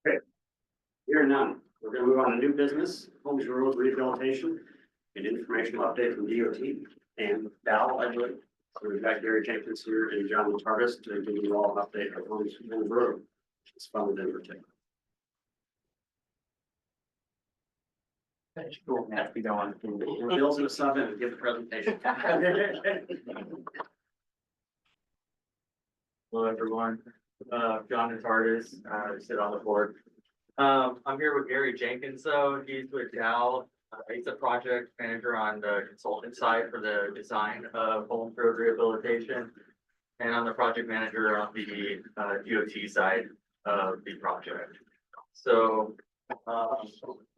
Okay. Here none. We're going to move on to new business, Holmes Road rehabilitation, and informational update from DOT and Dow, I believe. So we've got Gary Jenkins here and John Tarvis to give you all an update of Holmes Road. It's funded in particular. Cool, have to be going. Bill's gonna sub in and give the presentation. Hello, everyone. John Natardis, sit on the board. I'm here with Gary Jenkins, though. He's with Dow. He's a project manager on the consultant side for the design of Holmes Road rehabilitation. And I'm the project manager on the DOT side of the project. So,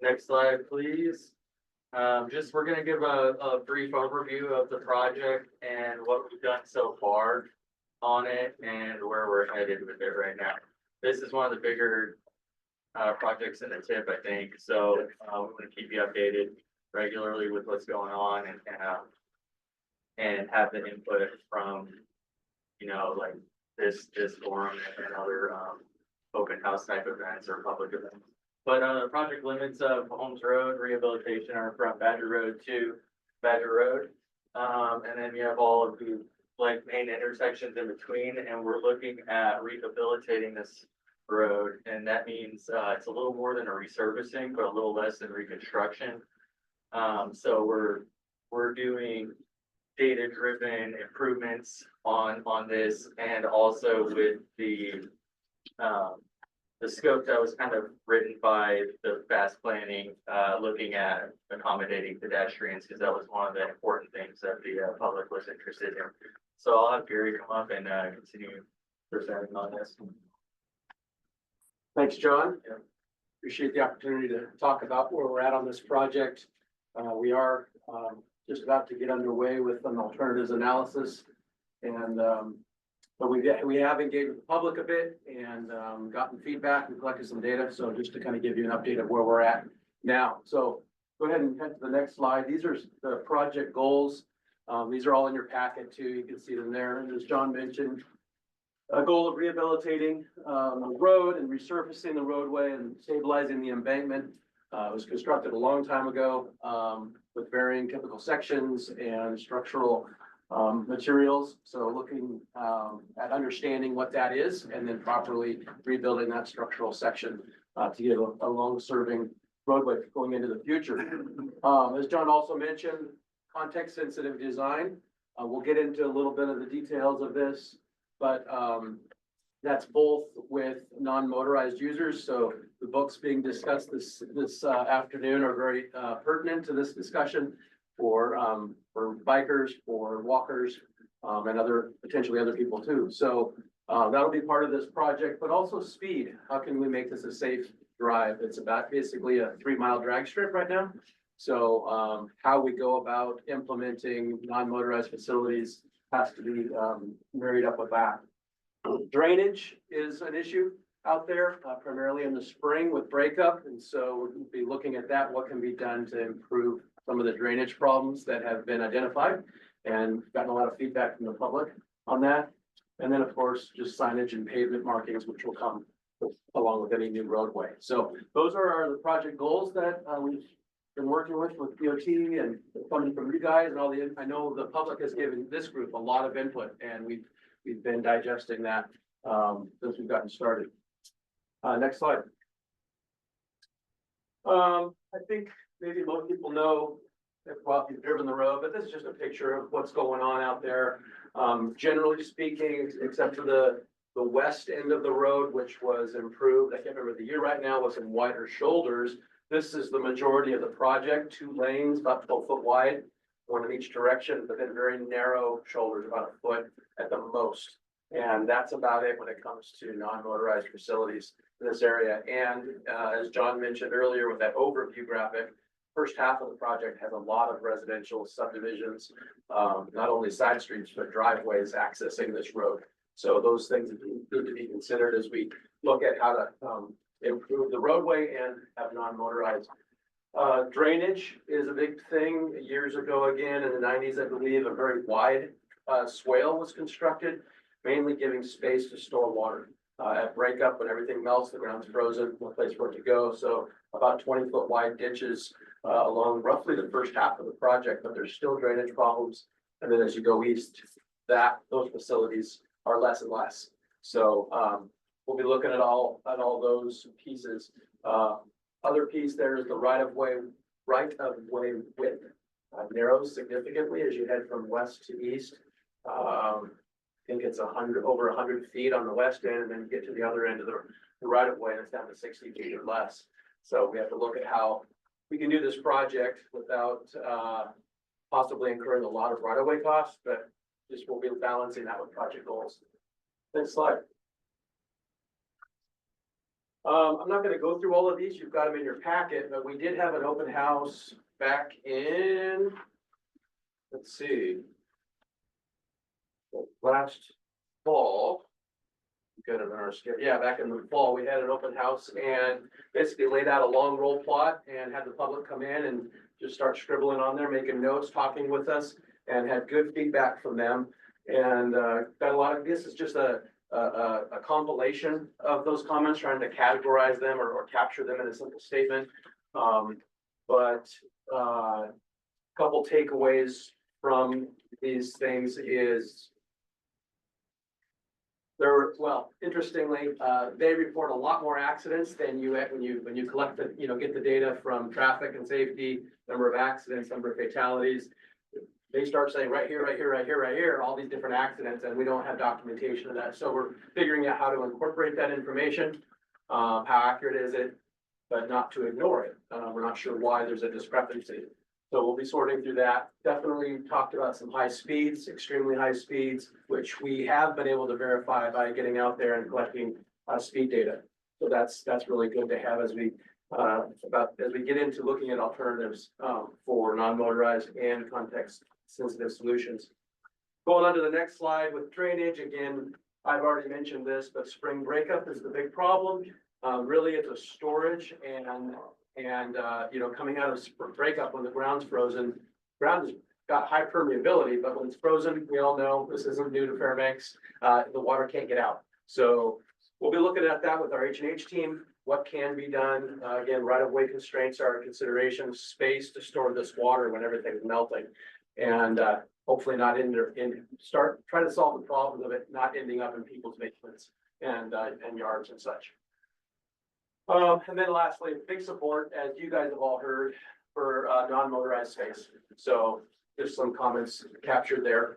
next slide, please. We're gonna give a brief overview of the project and what we've done so far on it and where we're headed with it right now. This is one of the bigger projects in the tip, I think. So we're going to keep you updated regularly with what's going on and have the input from, like this forum and other open house type events or public events. But the project limits of Holmes Road rehabilitation are from Badger Road to Badger Road. And then you have all of the main intersections in between, and we're looking at rehabilitating this road, and that means it's a little more than a resurfacing, but a little less than reconstruction. So we're doing data-driven improvements on this, and also with the scope that was kind of written by the fast planning, looking at accommodating pedestrians, because that was one of the important things that the public was interested in. So I'll have Gary come up and continue presenting on this. Thanks, John. Appreciate the opportunity to talk about where we're at on this project. We are just about to get underway with an alternatives analysis. And but we have engaged with the public a bit and gotten feedback and collected some data. So just to kind of give you an update of where we're at now. So go ahead and head to the next slide. These are the project goals. These are all in your packet too. You can see them there. And as John mentioned, a goal of rehabilitating the road and resurfacing the roadway and stabilizing the embankment. It was constructed a long time ago with varying typical sections and structural materials. So looking at understanding what that is and then properly rebuilding that structural section to get a long-serving roadway going into the future. As John also mentioned, context-sensitive design. We'll get into a little bit of the details of this, but that's both with non-motorized users. So the books being discussed this afternoon are very pertinent to this discussion for bikers, for walkers, and potentially other people too. So that'll be part of this project, but also speed. How can we make this a safe drive? It's about basically a 3-mile drag strip right now. So how we go about implementing non-motorized facilities has to be married up with that. Drainage is an issue out there, primarily in the spring with breakup. And so we'll be looking at that, what can be done to improve some of the drainage problems that have been identified, and gotten a lot of feedback from the public on that. And then, of course, just signage and pavement markings, which will come along with any new roadway. So those are the project goals that we've been working with DOT and funding from you guys and all the, I know the public has given this group a lot of input, and we've been digesting that since we've gotten started. Next slide. I think maybe most people know if you've driven the road, but this is just a picture of what's going on out there. Generally speaking, except for the west end of the road, which was improved. I can't remember the year right now, with some wider shoulders. This is the majority of the project, 2 lanes, about 12 foot wide, one in each direction, but then very narrow shoulders, about a foot at the most. And that's about it when it comes to non-motorized facilities in this area. And as John mentioned earlier with that overview graphic, first half of the project has a lot of residential subdivisions, not only side streets, but driveways accessing this road. So those things need to be considered as we look at how to improve the roadway and have non-motorized. Drainage is a big thing. Years ago, again, in the 90s, I believe, a very wide swale was constructed, mainly giving space to store water. At breakup, when everything melts, the ground's frozen, no place for it to go. So about 20 foot wide ditches along roughly the first half of the project, but there's still drainage problems. And then as you go east, those facilities are less and less. So we'll be looking at all those pieces. Other piece there is the right of way width narrows significantly as you head from west to east. I think it's over 100 feet on the west end, and then you get to the other end of the right of way, and it's down to 60 feet or less. So we have to look at how we can do this project without possibly incurring a lot of right of way costs, but just we'll be balancing that with project goals. Next slide. I'm not gonna go through all of these, you've got them in your packet, but we did have an open house back in, let's see, last fall. Good in our schedule. Yeah, back in the fall, we had an open house and basically laid out a long roll plot and had the public come in and just start scribbling on there, making notes, talking with us, and had good feedback from them. And got a lot of, this is just a compilation of those comments, trying to categorize them or capture them in a simple statement. But couple takeaways from these things is interestingly, they report a lot more accidents than you when you collect the, get the data from traffic and safety, number of accidents, number of fatalities. They start saying right here, right here, right here, right here, all these different accidents, and we don't have documentation of that. So we're figuring out how to incorporate that information. How accurate is it, but not to ignore it. We're not sure why there's a discrepancy. So we'll be sorting through that. Definitely talked about some high speeds, extremely high speeds, which we have been able to verify by getting out there and collecting speed data. So that's really good to have as we get into looking at alternatives for non-motorized and context sensitive solutions. Going on to the next slide with drainage, again, I've already mentioned this, but spring breakup is the big problem. Really, it's a storage and coming out of breakup when the ground's frozen, ground has got high permeability, but when it's frozen, we all know this isn't new to Fairbanks. The water can't get out. So we'll be looking at that with our H&H team. What can be done? Again, right-of-way constraints are a consideration, space to store this water when everything's melting. And hopefully not try to solve the problems of it not ending up in people's basements and yards and such. And then lastly, big support, as you guys have all heard, for non-motorized space. So there's some comments captured there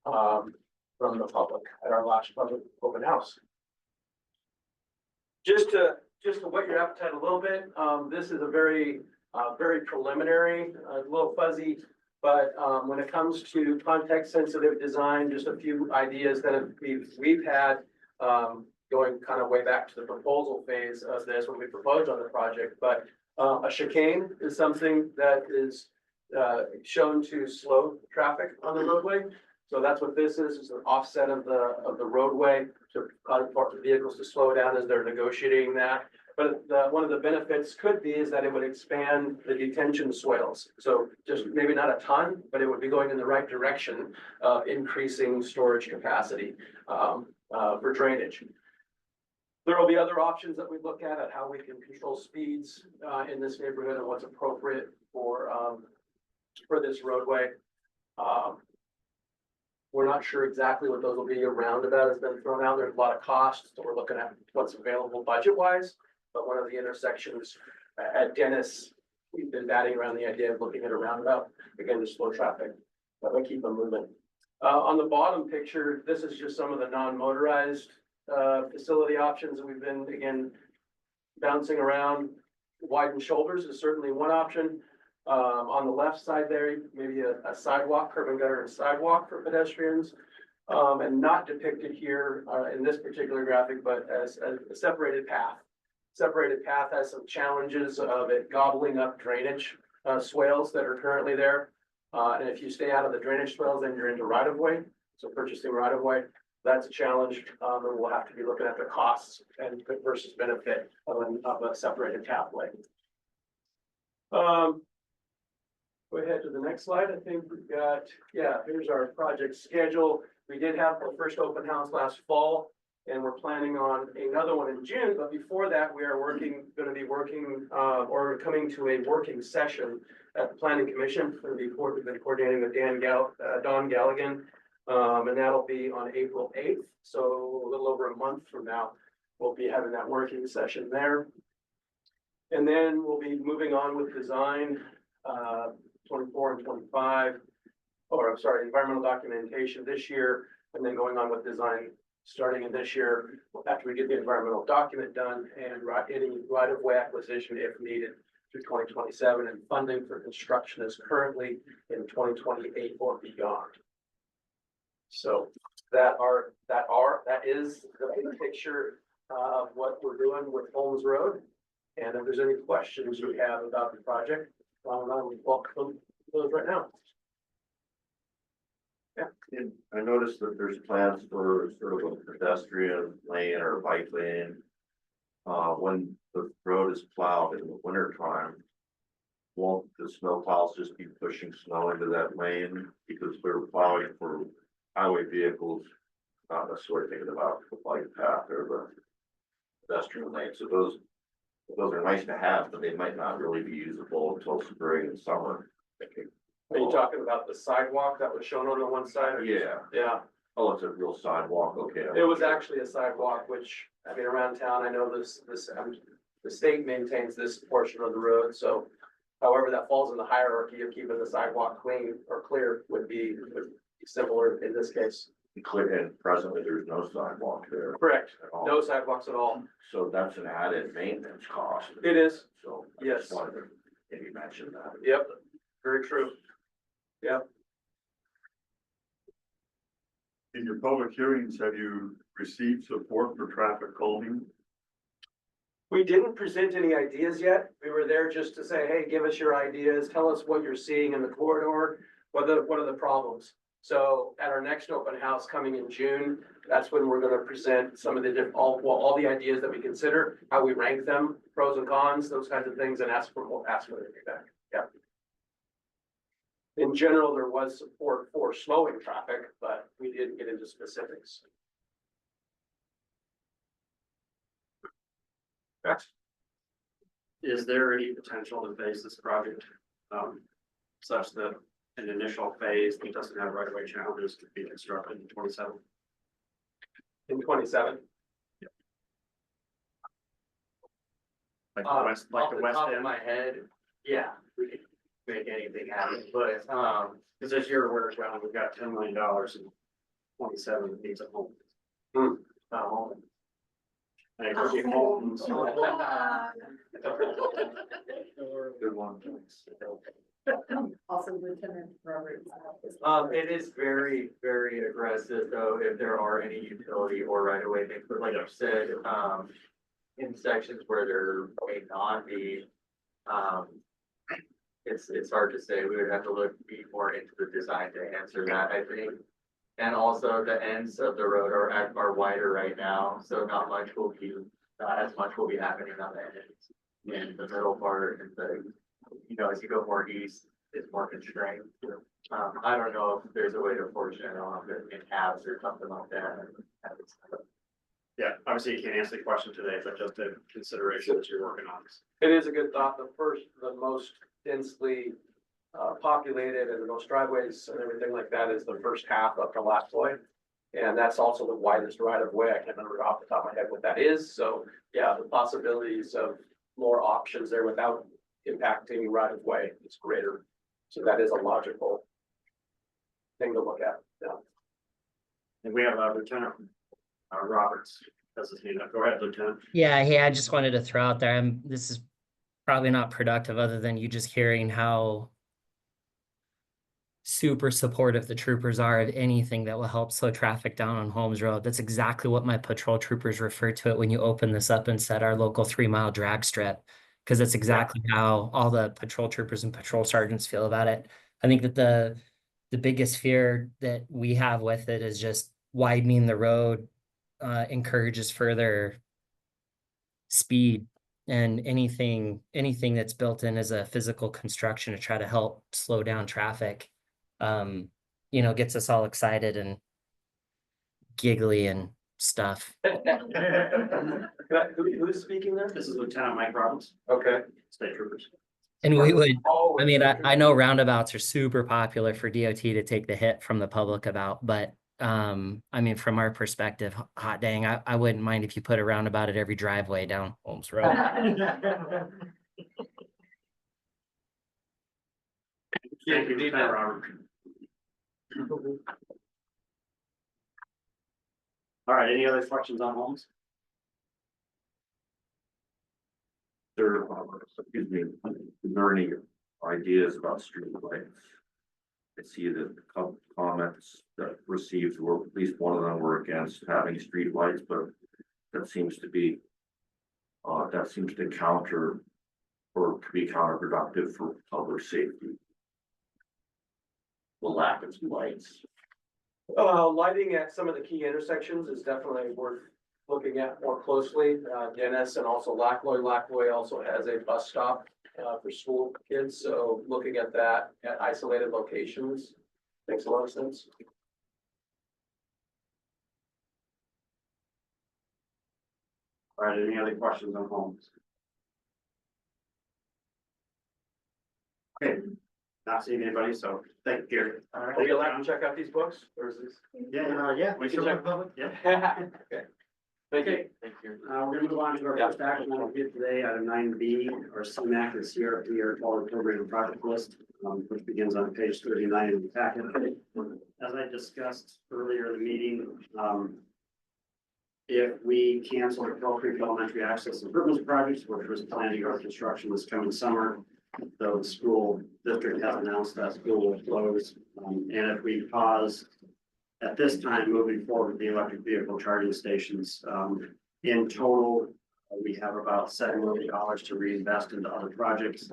from the public at our last public open house. Just to whet your appetite a little bit, this is a very preliminary, a little fuzzy, but when it comes to context sensitive design, just a few ideas that we've had going kind of way back to the proposal phase of this when we proposed on the project. But a chicane is something that is shown to slow traffic on the roadway. So that's what this is an offset of the roadway to cause vehicles to slow down as they're negotiating that. But one of the benefits could be is that it would expand the detention swales. So just maybe not a ton, but it would be going in the right direction of increasing storage capacity for drainage. There will be other options that we look at how we can control speeds in this neighborhood and what's appropriate for this roadway. We're not sure exactly what those will be. A roundabout has been thrown out. There's a lot of costs, so we're looking at what's available budget-wise. But one of the intersections at Dennis, we've been batting around the idea of looking at a roundabout, again, to slow traffic, that would keep them moving. On the bottom picture, this is just some of the non-motorized facility options that we've been, again, bouncing around. widened shoulders is certainly one option. On the left side there, maybe a sidewalk, curb and gutter and sidewalk for pedestrians. And not depicted here, in this particular graphic, but as a separated path. Separated path has some challenges of it gobbling up drainage, swales that are currently there. And if you stay out of the drainage swales, then you're into right of way. So purchasing right of way, that's a challenge. And we'll have to be looking at the costs and versus benefit of a separated pathway. Go ahead to the next slide. I think we've got, yeah, here's our project schedule. We did have our first open house last fall, and we're planning on another one in June. But before that, we are gonna be working, or coming to a working session at the Planning Commission. We've been coordinating with Don Galligan. And that'll be on April 8th. So a little over a month from now, we'll be having that working session there. And then we'll be moving on with design, 24 and 25, or I'm sorry, environmental documentation this year, and then going on with design starting in this year, after we get the environmental document done and any right-of-way acquisition if needed through 2027, and funding for construction is currently in 2028 or beyond. So that is the picture of what we're doing with Holmes Road. And if there's any questions you have about the project, I would welcome those right now. And I noticed that there's plans for sort of a pedestrian lane or a bike lane. When the road is plowed in the winter time, won't the snow plows just be pushing snow into that lane? Because we're plowing for highway vehicles, not necessarily thinking about the bike path or the pedestrian lane. So those are nice to have, but they might not really be usable until spring and summer. Are you talking about the sidewalk that was shown on the one side? Yeah. Yeah, Oh, it's a real sidewalk, okay. it was actually a sidewalk, which, I mean, around town, I know the state maintains this portion of the road, so however that falls in the hierarchy of keeping the sidewalk clean or clear would be similar in this case. Clear, and presently there's no sidewalk there. Correct, at all. no sidewalks at all. So that's an added maintenance cost. It is, So. I Yes. just wanted to maybe mention that. yep, very true. Yep, In your public hearings, have you received support for traffic calming? we didn't present any ideas yet. We were there just to say, hey, give us your ideas, tell us what you're seeing in the corridor, what are the problems? So at our next open house coming in June, that's when we're gonna present some of the all the ideas that we consider, how we rank them, pros and cons, those kinds of things, and ask for their feedback. Yeah. In general, there was support for slowing traffic, but we didn't get into specifics. Is there any potential to phase this project, such that an initial phase that doesn't have right-of-way challenges could be constructed in 27? In 27. Like the west, like the west Off the top of end? my head, yeah, we could make anything happen, but, Because this year we're, well, we've got $10 million in 27 that needs a home. Not a home. And it could be homes. Good one. Also Lieutenant Roberts. it is very, very aggressive, though, if there are any utility or right of way things, but like I've said, in sections where there may not be, it's hard to say. We would have to be more into the design to answer that, I think. And also the ends of the road are wider right now, so not as much will be happening on the ends. In the middle part and as you go more east, it's more constrained. I don't know if there's a way to portion it off in halves or something like that. Yeah, obviously you can't answer the question today, but just a consideration that you're working on. It is a good thought. The most densely populated and the most driveways and everything like that is the first half of the last point. And that's also the widest right of way. I can't remember off the top of my head what that is. So yeah, the possibilities of more options there without impacting right of way is greater. So that is a logical thing to look at. Yeah. And we have Lieutenant Roberts. That's his name. Go ahead, Lieutenant. Yeah, hey, I just wanted to throw out there, this is probably not productive other than you just hearing how super supportive the troopers are of anything that will help slow traffic down on Holmes Road. That's exactly what my patrol troopers refer to it when you open this up and said our local 3-mile drag strip. Because that's exactly how all the patrol troopers and patrol sergeants feel about it. I think that the biggest fear that we have with it is just widening the road encourages further speed, and anything that's built in as a physical construction to try to help slow down traffic, gets us all excited and giggly and stuff. Who's speaking there? This is Lieutenant Mike Roberts, Okay. State Troopers. And we would, I mean, I know roundabouts are super popular for DOT to take the hit from the public about, but I mean, from our perspective, hot dang, I wouldn't mind if you put a roundabout at every driveway down Holmes Road. Thank you, Lieutenant Robert. All right, any other questions on Holmes? Excuse me, is there any ideas about streetlights? I see that the comments that received were, at least one of them were against having streetlights, but that seems to be, counter or could be counterproductive for public safety. The lack of lights. Lighting at some of the key intersections is definitely worth looking at more closely. Dennis and also Lackloy. Lackloy also has a bus stop for school kids, so looking at that at isolated locations makes a lot of sense. All right, any other questions on Holmes? Okay, not seeing anybody, so thank you, Gary. Are you allowed to check out these books, or is this? Yeah. We can check public. Yeah. Okay. Thank you. Thank you. We're gonna move on to our first action item here today, item 9B, or CMAC and CRP, or Quality Program and Project List, which begins on page 39 of the packet. As I discussed earlier in the meeting, if we cancel the Pearl Creek Elementary Access Improvements Project, which was planned to go to construction this coming summer, though the school district has announced that school will close, and if we pause at this time, moving forward with the electric vehicle charging stations, in total, we have about $7 million to reinvest into other projects.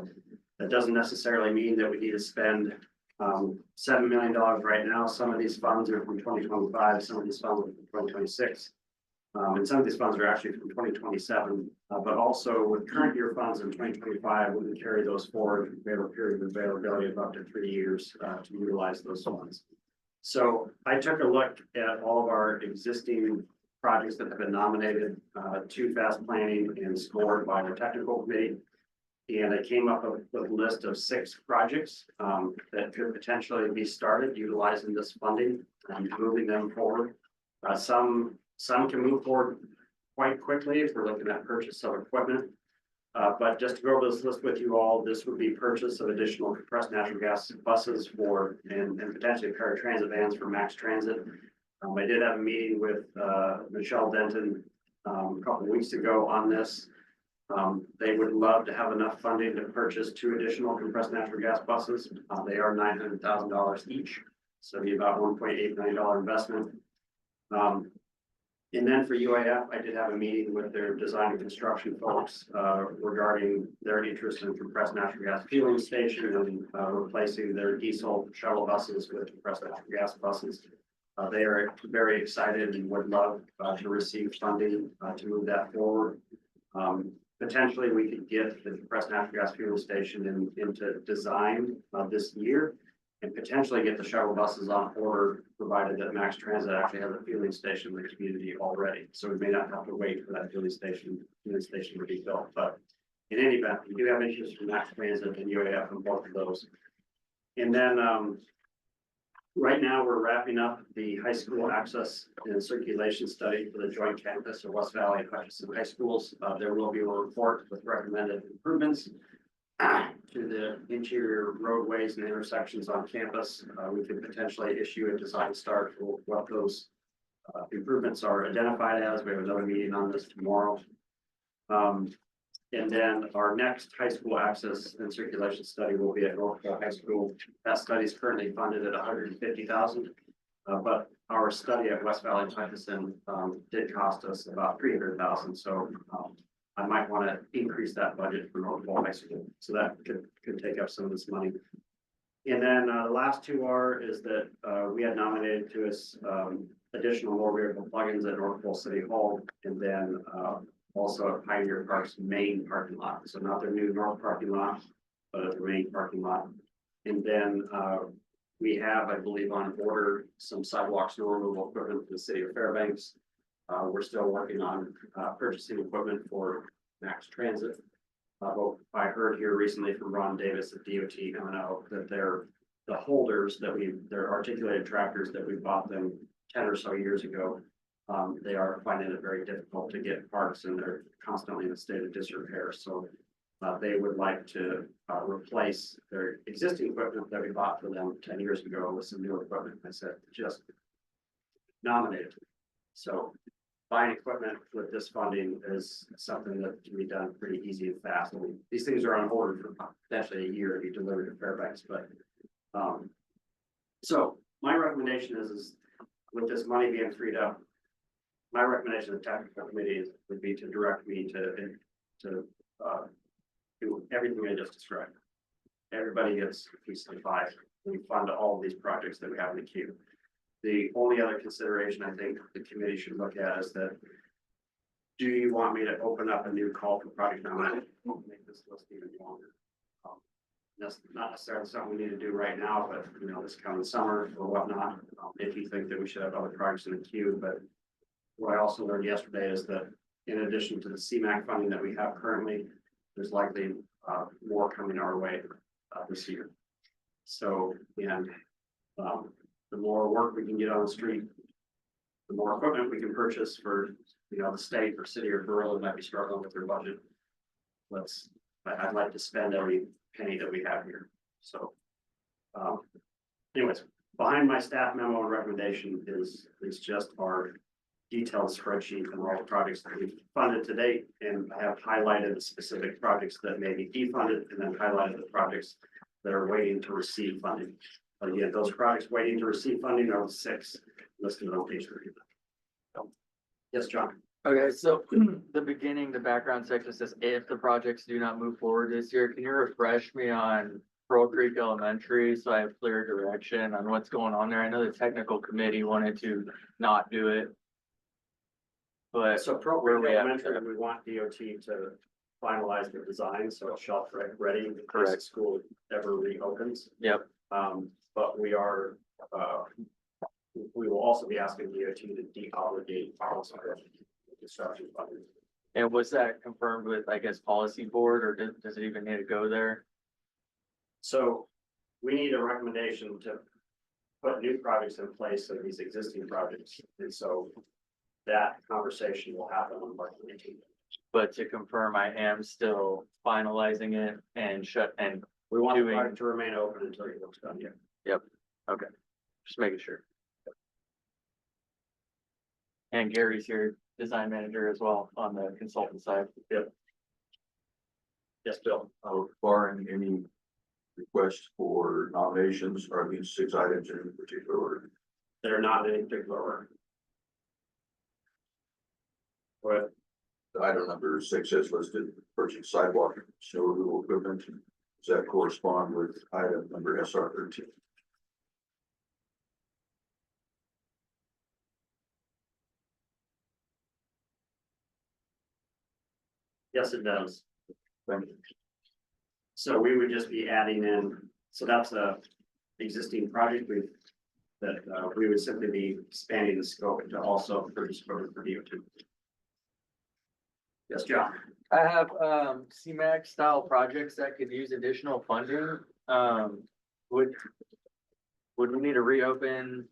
That doesn't necessarily mean that we need to spend $7 million right now. Some of these funds are from 2025, some of these funds are from 2026. And some of these funds are actually from 2027, but also with current year funds in 2025, we can carry those forward. We have a period of availability of up to 3 years to utilize those funds. So I took a look at all of our existing projects that have been nominated to fast planning and scored by our technical committee. And I came up with a list of 6 projects that could potentially be started utilizing this funding and moving them forward. Some can move forward quite quickly if we're looking at purchase of equipment. But just to go over this list with you all, this would be purchase of additional compressed natural gas buses for, and potentially paratransit vans for Max Transit. I did have a meeting with Michelle Denton a couple of weeks ago on this. They would love to have enough funding to purchase 2 additional compressed natural gas buses. They are $900,000 each, so it'd be about $1.8 million investment. And then for UAF, I did have a meeting with their design and construction folks regarding their interest in compressed natural gas fueling station and replacing their diesel shuttle buses with compressed natural gas buses. They are very excited and would love to receive funding to move that forward. Potentially, we could get the compressed natural gas fueling station into design this year, and potentially get the shuttle buses on order, provided that Max Transit actually has a fueling station in the community already. So we may not have to wait for that fueling station to be built. But in any event, we do have interest from Max Transit and UAF on both of those. And then right now we're wrapping up the high school access and circulation study for the joint campus of West Valley and Hutchinson High Schools. There will be a report with recommended improvements to the interior roadways and intersections on campus. We could potentially issue a design start for what those improvements are identified as. We have another meeting on this tomorrow. And And then our next high school access and circulation study will be at Northville High School. That study is currently funded at $150,000. But our study at West Valley Hutchinson, did cost us about $300,000. So, I might want to increase that budget for Northville High School. So that could take up some of this money. And then, the last two is that, we had nominated to us, additional motor vehicle plugins at Northville City Hall. And then, also at Pioneer Park's main parking lot. So not their new north parking lot, but at the main parking lot. And then, we have, I believe, on order some sidewalk snow removal equipment for the city of Fairbanks. We're still working on, purchasing equipment for Max Transit. But I heard here recently from Ron Davis at DOT M&O that the holders that they're articulated tractors that we bought them 10 or so years ago. They are finding it very difficult to get parts and they're constantly in a state of disrepair. So they would like to replace their existing equipment that we bought for them 10 years ago with some new equipment. I said, just nominate. So buying equipment with this funding is something that can be done pretty easy and fast. And these things are on order for potentially a year to be delivered to Fairbanks. But so my recommendation is with this money being freed up, my recommendation to the technical committee would be to direct me to do everything I just described. Everybody gets a piece of the pie. We fund all of these projects that we have in the queue. The only other consideration I think the committee should look at is that, do you want me to open up a new call for project nomination? Make this list even longer. That's not necessarily something we need to do right now, but you know, this coming summer or whatnot, if you think that we should have other projects in the queue. But what I also learned yesterday is that in addition to the CMAQ funding that we have currently, there's likely more coming our way this year. So, and the more work we can get on the street, the more equipment we can purchase for, you know, the state or city or borough that might be struggling with their budget. I'd like to spend every penny that we have here. So, anyways, behind my staff memo and recommendation is just our detailed spreadsheet and all the projects that we've funded to date. And I have highlighted the specific projects that may be defunded and then highlighted the projects that are waiting to receive funding. But again, those projects waiting to receive funding are the 6 listed on page 3. Yes, John. Okay, so the beginning, the background section says if the projects do not move forward this year, can you refresh me on Pearl Creek Elementary so I have clear direction on what's going on there? I know the technical committee wanted to not do it. But So Pearl where Creek we at? Elementary, we want DOT to finalize the design, so it's shelf ready in case the Correct. school ever reopens. Yep, But we are, we will also be asking DOT to de-obligate also construction funding. and was that confirmed with, I guess, policy board, or does it even need to go there? So we need a recommendation to put new projects in place of these existing projects. And so that conversation will happen on March 18th. But to confirm, I am still finalizing it and We want the Doing- project to remain open until your work's done. Yeah. just making sure. And Gary's your design manager as well on the consultant side. Yes, Bill. Barring any requests for nominations, are these 6 items in particular order? That are not in any particular order. Go ahead. Item number 6 is listed, purchase sidewalk snow removal equipment. Does that correspond with item number SR 13? Yes, it does. Thank you. So we would just be adding in, so that's a existing project we would simply be expanding the scope to also purchase equipment for DOT. Yes, John. I have CMAX style projects that could use additional funding. Would we need to reopen?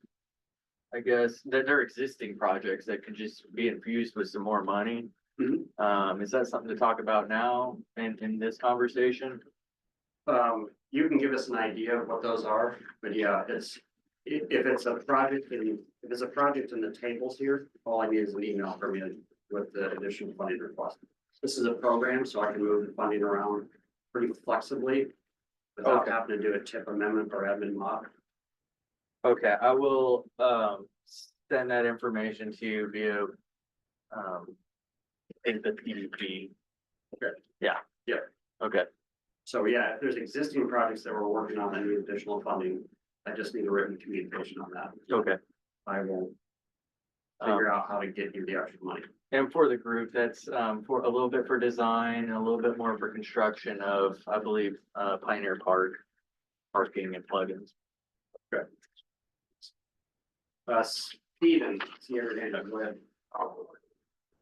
I guess that they're existing projects that could just be infused with some more money. Is that something to talk about now in this conversation? You can give us an idea of what those are, but yeah, if it's a project in the tables here, all I need is an email from you with the additional funding request. This is a program, so I can move the funding around pretty flexibly without Okay. having to do a tip amendment or admin mod. Okay, I will, send that information to you via, in the PDP. Okay. Yeah. Yeah. Okay, So yeah, if there's existing projects that we're working on that need additional funding, I just need a written communication on that. okay. I will Um, figure out how to get you the extra money. And for the group, that's, for a little bit for design and a little bit more for construction of, I believe, Pioneer Park, parking and plugins. Steven, see your hand up, go ahead.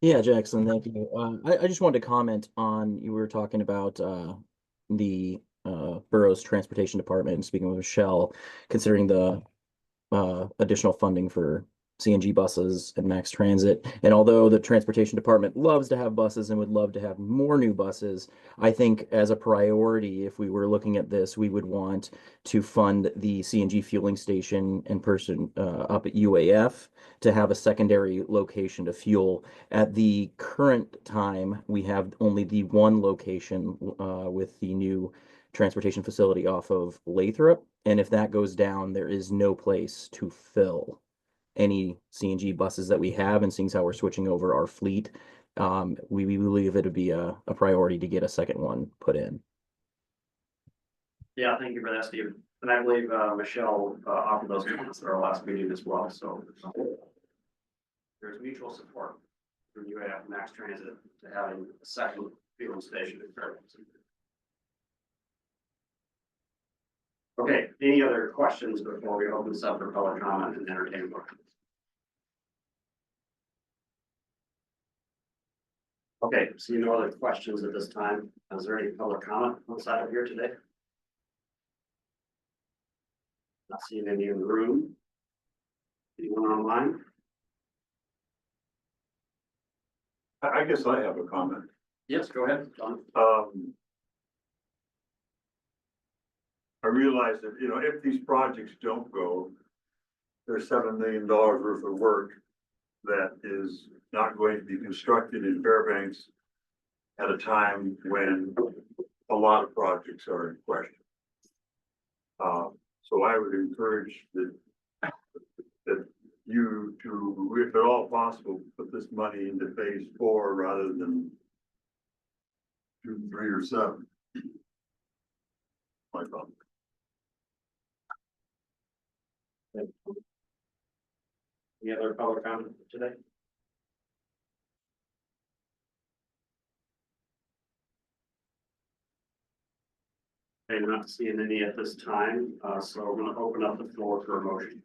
Yeah, Jackson, thank you. I just wanted to comment on, you were talking about the borough's transportation department and speaking with Michelle, considering the additional funding for CNG buses and max transit. And although the transportation department loves to have buses and would love to have more new buses, I think as a priority, if we were looking at this, we would want to fund the CNG fueling station in person up at UAF to have a secondary location to fuel. At the current time, we have only the one location with the new transportation facility off of Lathrop. And if that goes down, there is no place to fill any CNG buses that we have, and seeing as how we're switching over our fleet, we believe it'd be a priority to get a second one put in. Yeah, thank you for that, Steve. And I believe Michelle offered those comments at our last meeting as well, so. There's mutual support from UAF Max Transit to having a second fueling station in Fairbanks. Okay, any other questions before we open this up for public comment and entertainment? Okay, so no other questions at this time. Is there any public comment on the side of here today? Not seeing any in the room. Anyone online? I guess I have a comment. Yes, go ahead, John. I realize that, if these projects don't go, there's $7 million worth of work that is not going to be constructed in Fairbanks at a time when a lot of projects are in question. So I would encourage that you to, if at all possible, put this money into phase 4 rather than 2, 3, or 7. My problem. Any other public comment today? I'm not seeing any at this time, so we're going to open up the floor for a motion.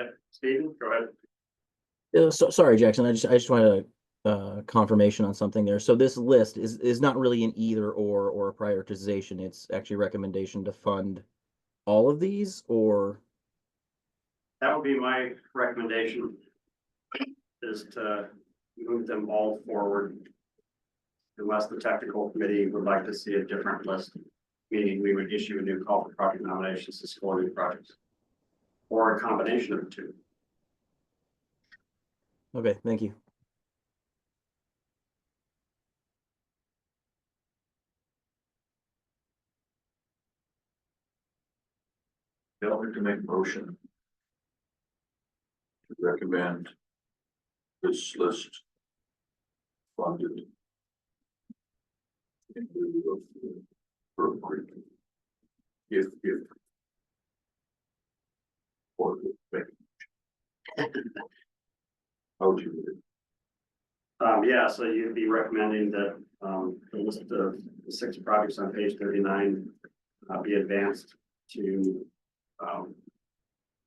Okay, Stephen, go ahead. Sorry, Jackson, I just wanted confirmation on something there. So this list is not really an either or a prioritization. It's actually a recommendation to fund all of these, or That would be my recommendation, is to move them all forward. Unless the technical committee would like to see a different list, meaning we would issue a new call for project nominations to score new projects. Or a combination of the two. okay, thank you. I'd like to make a motion to recommend this list funded. In lieu of the appropriate. If. Or how would you do it? Yeah, so you'd be recommending that, the list of the 6 projects on page 39, be advanced to,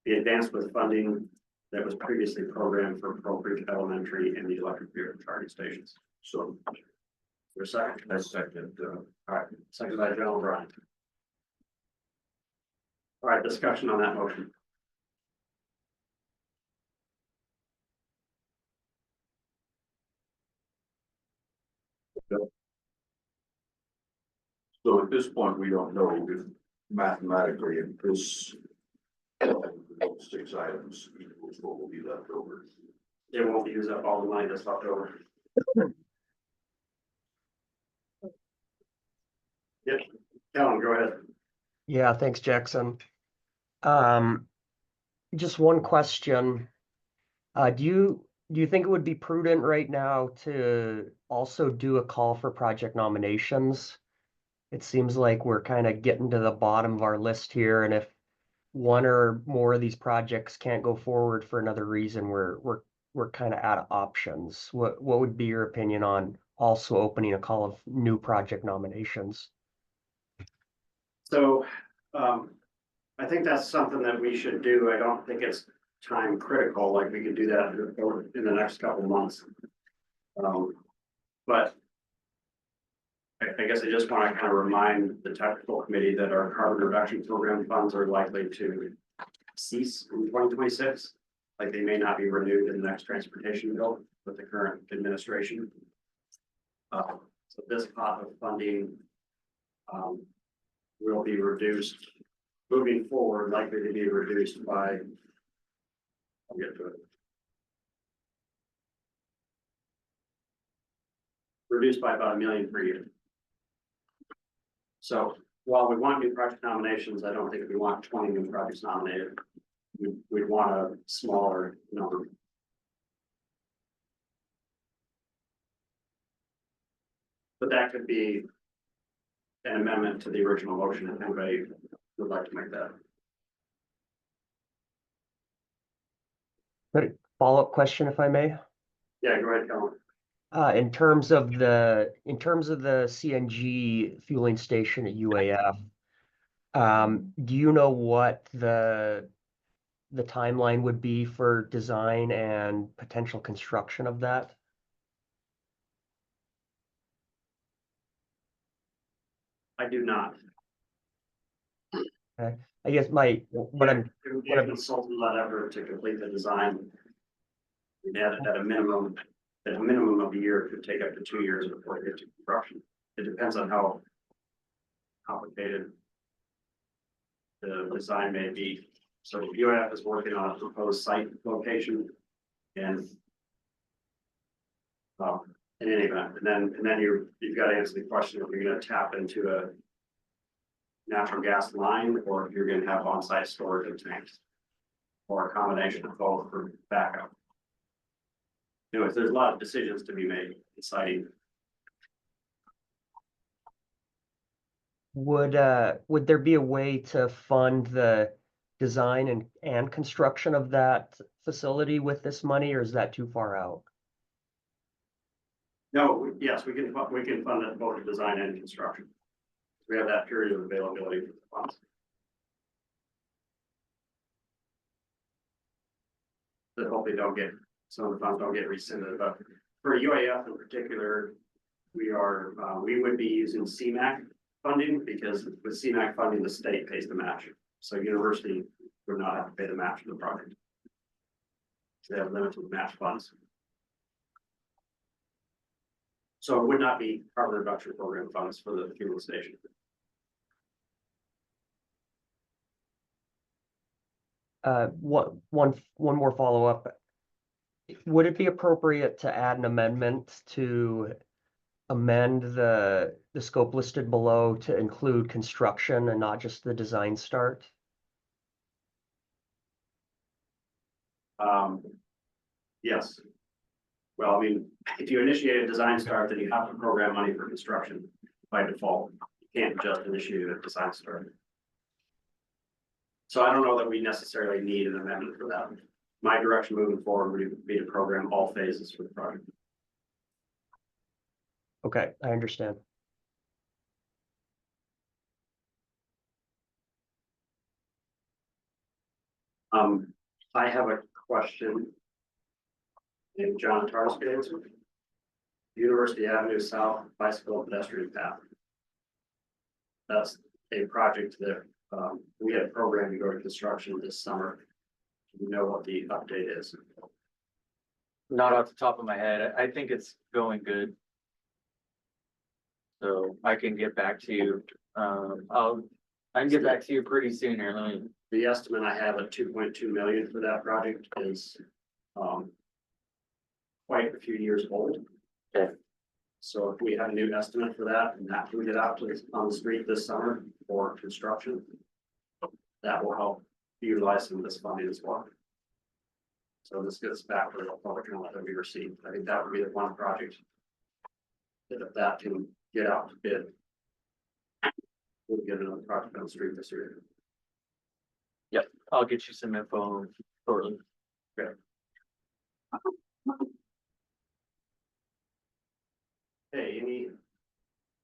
be advanced with funding that was previously programmed for Pearl Creek Elementary and the electric vehicle charging stations. So, For a second, I second, all right, second by John O'Brien. All right, discussion on that motion. So at this point, we don't know if mathematically if this six items equals what will be left over. It won't use up all the money that's left over. Yep, Kellen, go ahead. Yeah, thanks, Jackson. Just one question. Do you think it would be prudent right now to also do a call for project nominations? It seems like we're kind of getting to the bottom of our list here, and if one or more of these projects can't go forward for another reason, we're kind of out of options. What would be your opinion on also opening a call of new project nominations? So, I think that's something that we should do. I don't think it's time critical, like we could do that in the next couple of months. But I guess I just want to kind of remind the technical committee that our carbon reduction program funds are likely to cease in 2026. Like they may not be renewed in the next transportation bill with the current administration. So this pot of funding will be reduced moving forward, likely to be reduced by, I'll get to it. Reduced by about $1 million per year. So while we want new project nominations, I don't think we want 20 new projects nominated. We'd want a smaller number. But that could be an amendment to the original motion if anybody would like to make that. But follow-up question, if I may? Yeah, go ahead, Colin. In terms of the CNG fueling station at UAF, do you know what the timeline would be for design and potential construction of that? I do not. I guess what I'm It would be a consultant-led effort to complete the design. We'd add at a minimum of a year, it could take up to 2 years before it gets to construction. It depends on how complicated the design may be. So UAF is working on a proposed site location and in any event, and then you've got to answer the question if you're going to tap into a natural gas line or if you're going to have on-site storage of tanks or a combination of both for backup. Anyways, there's a lot of decisions to be made deciding. Would there be a way to fund the design and construction of that facility with this money, or is that too far out? No, yes, we can fund it both design and construction. We have that period of availability for the funds. That hopefully some of the funds don't get rescinded, but for UAF in particular, we would be using CMAQ funding because with CMAQ funding, the state pays the match. So university would not have to pay the match for the project. So they have limited match funds. So it would not be carbon reduction program funds for the fueling station. One more follow-up. Would it be appropriate to add an amendment to amend the scope listed below to include construction and not just the design start? Yes. Well, I mean, if you initiate a design start, then you have to program money for construction by default. You can't just initiate a design start. So I don't know that we necessarily need an amendment for that. My direction moving forward would be to program all phases for the project. Okay, I understand. I have a question. If John Tars could answer. University Avenue South bicycle and pedestrian path. That's a project that we had programmed to go to construction this summer. Do you know what the update is? Not off the top of my head. I think it's going good. So I can get back to you, I can get back to you pretty soon here, let me, The estimate I have at 2.2 million for that project is, quite a few years old. Okay. So if we have a new estimate for that and that can get out to, on the street this summer for construction, that will help utilize some of this funding as well. So this gets back to the public comment that we received. I think that would be the one project that if that can get out to bid, we'll get another project on the street this year. I'll get you some info shortly. Hey, any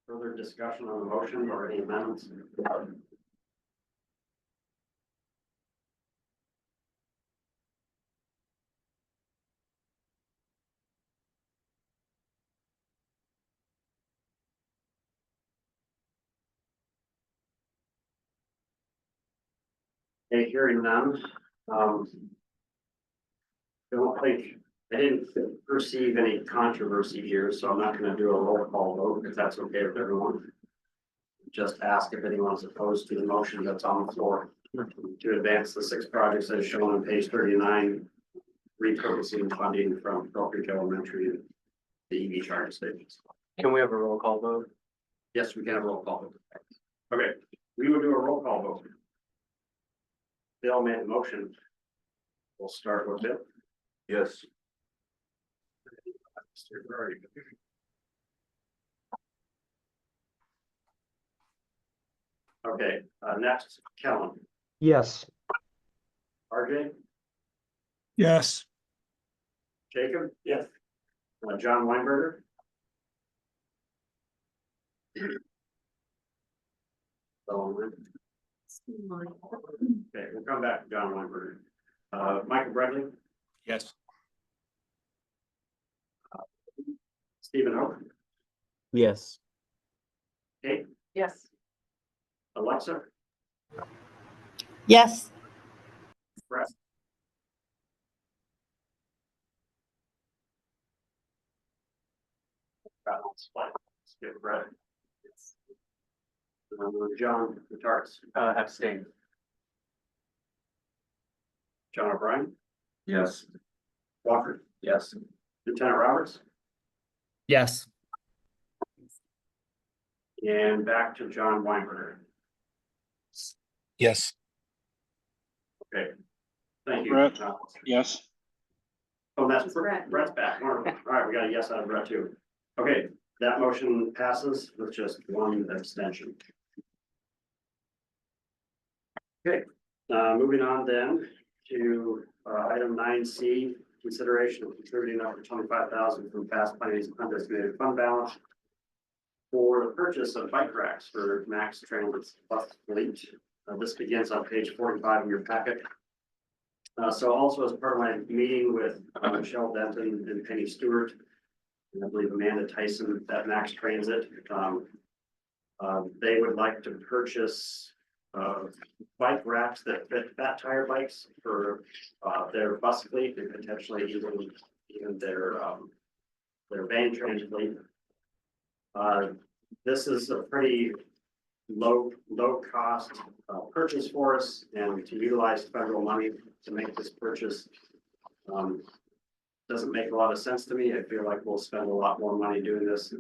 further discussion on the motion or any amendments? Hey, hearing none, I didn't perceive any controversy here, so I'm not gonna do a roll call vote, if that's okay with everyone. Just ask if anyone's opposed to the motion that's on the floor to advance the 6 projects as shown on page 39, repurposing funding from Brook Ridge Elementary to the EV charging stations. Can we have a roll call vote? Yes, we can have a roll call vote. Okay, we will do a roll call vote. Bill made the motion. We'll start with Bill. Yes. Okay, next, Kellen, Yes. RJ, Yes. Jacob? Yes. John Weinberger? Okay, we'll come back to John Weinberger. Michael Bradley, Yes. Stephen Hope, Yes. Kate, Yes. Alexa, Yes. Brett. Skip Brett. John Guitars, Abstain. John O'Brien, Yes. Walker, Yes. Lieutenant Roberts, Yes. and back to John Weinberger. Yes. Okay. Thank you. Brett. Yes. Oh, that's Brett. Brett's back. Wonderful. All right, we got a yes out of Brett too. Okay, that motion passes with just one abstention. Okay, moving on then to item 9C, consideration of contributing up to 25,000 from Fast Planning undesignated fund balance for the purchase of bike racks for Max Transit's bus fleet. This begins on page 45 of your packet. So also as part of my meeting with Michelle Denton and Penny Stewart, and I believe Amanda Tyson at Max Transit, they would like to purchase bike racks that fit fat tire bikes for their bus fleet and potentially even their van train fleet. This is a pretty low cost purchase for us, and to utilize federal money to make this purchase doesn't make a lot of sense to me. I feel like we'll spend a lot more money doing this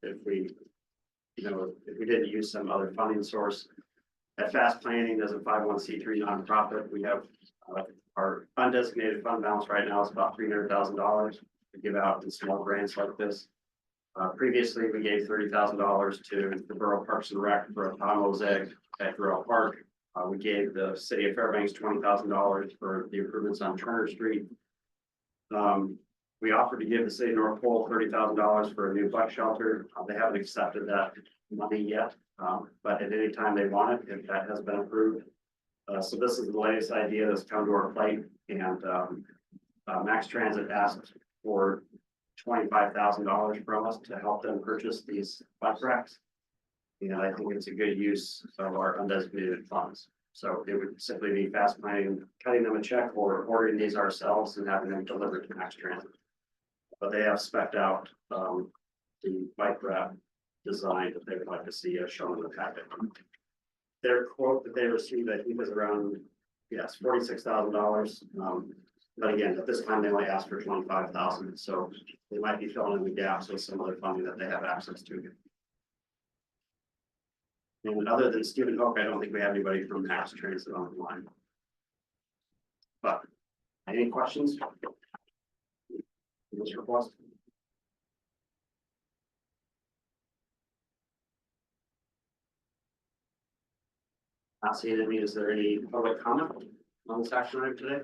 if we didn't use some other funding source. At Fast Planning, as a 501c3 nonprofit, we have our undesignated fund balance right now is about $300,000 to give out in small grants like this. Previously, we gave $30,000 to the Borough Parks and Rec for a Tom Mosaic at Burrell Park. We gave the city of Fairbanks $20,000 for the improvements on Turner Street. We offered to give the city of North Pole $30,000 for a new bike shelter. They haven't accepted that money yet, but at any time they want it, if that has been approved. So this is the latest idea that's come to our plate, and Max Transit asked for $25,000 from us to help them purchase these bike racks. And I think it's a good use of our undesignated funds. So it would simply be Fast Planning, cutting them a check or ordering these ourselves and having them delivered to Max Transit. But they have spec'd out the bike rack design that they would like to see as shown in the packet. Their quote that they received, I think, was around, yes, $46,000. But again, at this time, they only asked for 25,000, so they might be filling in the gaps with some other funding that they have access to. And other than Stephen Hope, I don't think we have anybody from Mass Transit on the line. But any questions? This request? Not seeing any, is there any public comment on this action item today?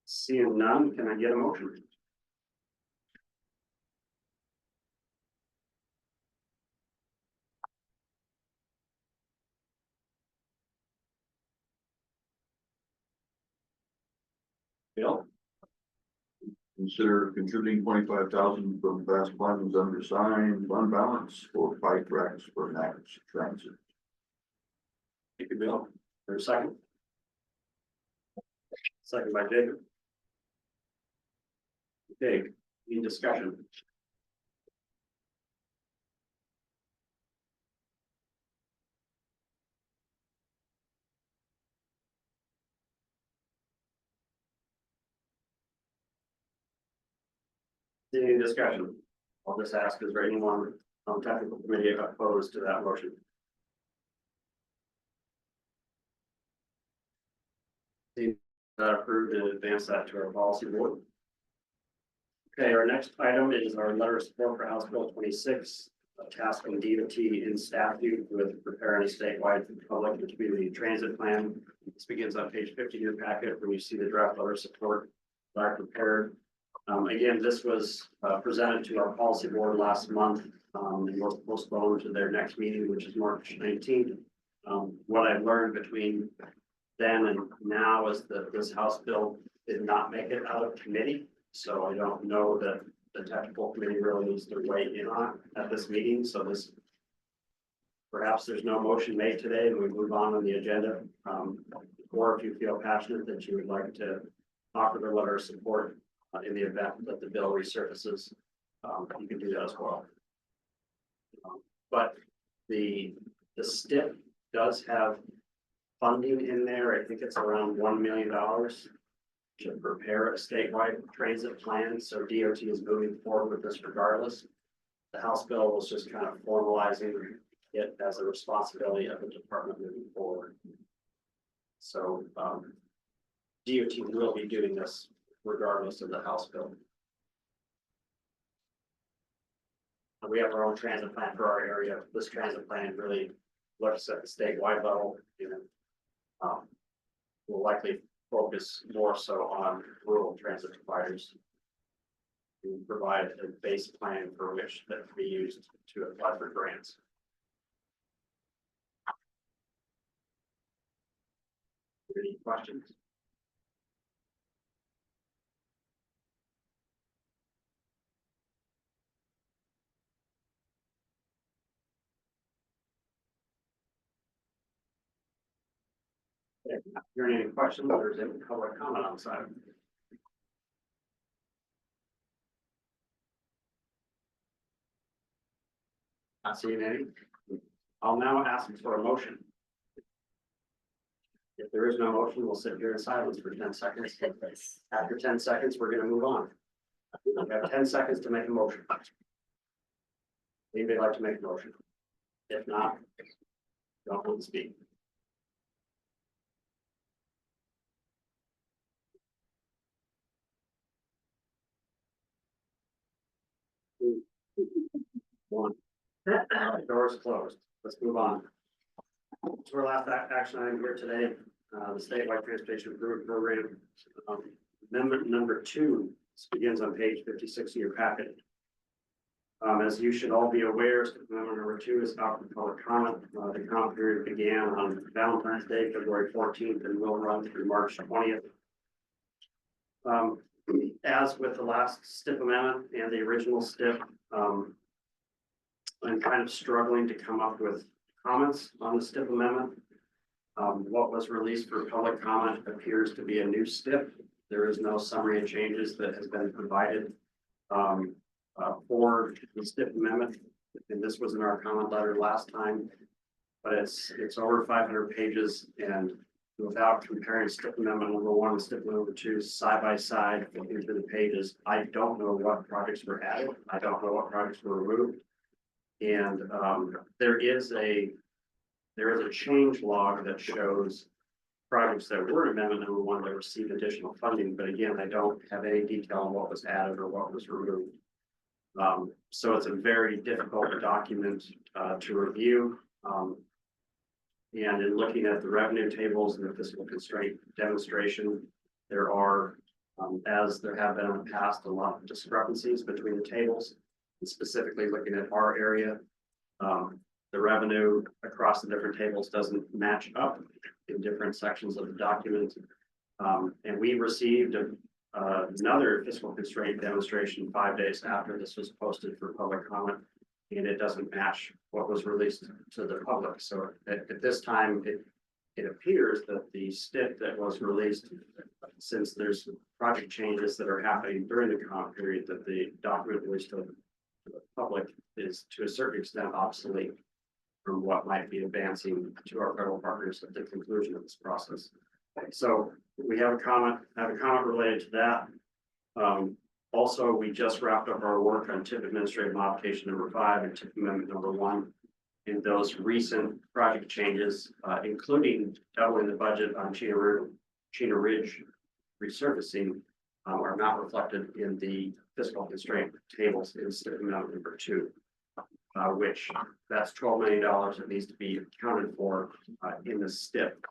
Seeing none, can I get a motion? Bill? Consider contributing 25,000 from past funds undersigned fund balance for bike racks for Mass Transit. Thank you, Bill. For a second. Second by Jacob. Okay, any discussion? Any discussion? I'll just ask, is there anyone on technical committee opposed to that motion? Approved and advance that to our policy board. Okay, our next item is our letter of support for House Bill 26, tasking DOT in statute with preparing a statewide public and community transit plan. This begins on page 50 of your packet where you see the draft letter of support that I prepared. Again, this was presented to our policy board last month and was postponed to their next meeting, which is March 19th. What I've learned between then and now is that this House bill did not make it out of committee. So I don't know that the technical committee really needs to weigh in on it at this meeting. So this, perhaps there's no motion made today and we move on the agenda. Or if you feel passionate that you would like to offer the letter of support in the event that the bill resurfaces, you can do that as well. But the STIP does have funding in there. I think it's around $1 million to prepare a statewide transit plan. So DOT is moving forward with this regardless. The House bill was just kind of formalizing it as a responsibility of the department moving forward. So DOT will be doing this regardless of the House bill. We have our own transit plan for our area. This transit plan really looks at the statewide level. Will likely focus more so on rural transit providers to provide a base plan for which that can be used to apply for grants. Any questions? If not hearing any questions, or is any public comment on the side? Not seeing any. I'll now ask for a motion. If there is no motion, we'll sit here in silence for 10 seconds. After 10 seconds, we're going to move on. We have 10 seconds to make a motion. Anybody like to make a motion? If not, don't want to speak. One. Door is closed. Let's move on. So our last action item here today, the statewide transportation improvement program. Amendment number 2 begins on page 56 of your packet. As you should all be aware, amendment number 2 is out for public comment. The comment period began on Valentine's Day, February 14th, and will run through March 20th. As with the last STIP amendment and the original STIP, I'm kind of struggling to come up with comments on the STIP amendment. What was released for public comment appears to be a new STIP There is no summary of changes that has been provided for the STIP amendment. And this was in our comment letter last time, but it's over 500 pages, and without comparing STIP amendment number 1 and STIP number 2 side by side, looking through the pages, I don't know what projects were added. I don't know what projects were removed. And there is a change log that shows projects that were amendment number 1 that received additional funding, but again, I don't have any detail on what was added or what was removed. So it's a very difficult document to review. And in looking at the revenue tables and the fiscal constraint demonstration, there are, as there have been in the past, a lot of discrepancies between the tables. And specifically looking at our area, the revenue across the different tables doesn't match up in different sections of the document. And we received another fiscal constraint demonstration 5 days after this was posted for public comment, and it doesn't match what was released to the public. So at this time, it appears that the STIP that was released, since there's project changes that are happening during the comment period, that the document released to the public is to a certain extent obsolete from what might be advancing to our federal partners at the conclusion of this process. So we have a comment related to that. Also, we just wrapped up our work on TIP administrative modification number 5 and TIP amendment number 1. And those recent project changes, including doubling the budget on Chena Ridge resurfacing, are not reflected in the fiscal constraint tables in STIP amendment number 2, which that's $12 million that needs to be accounted for in the STIP.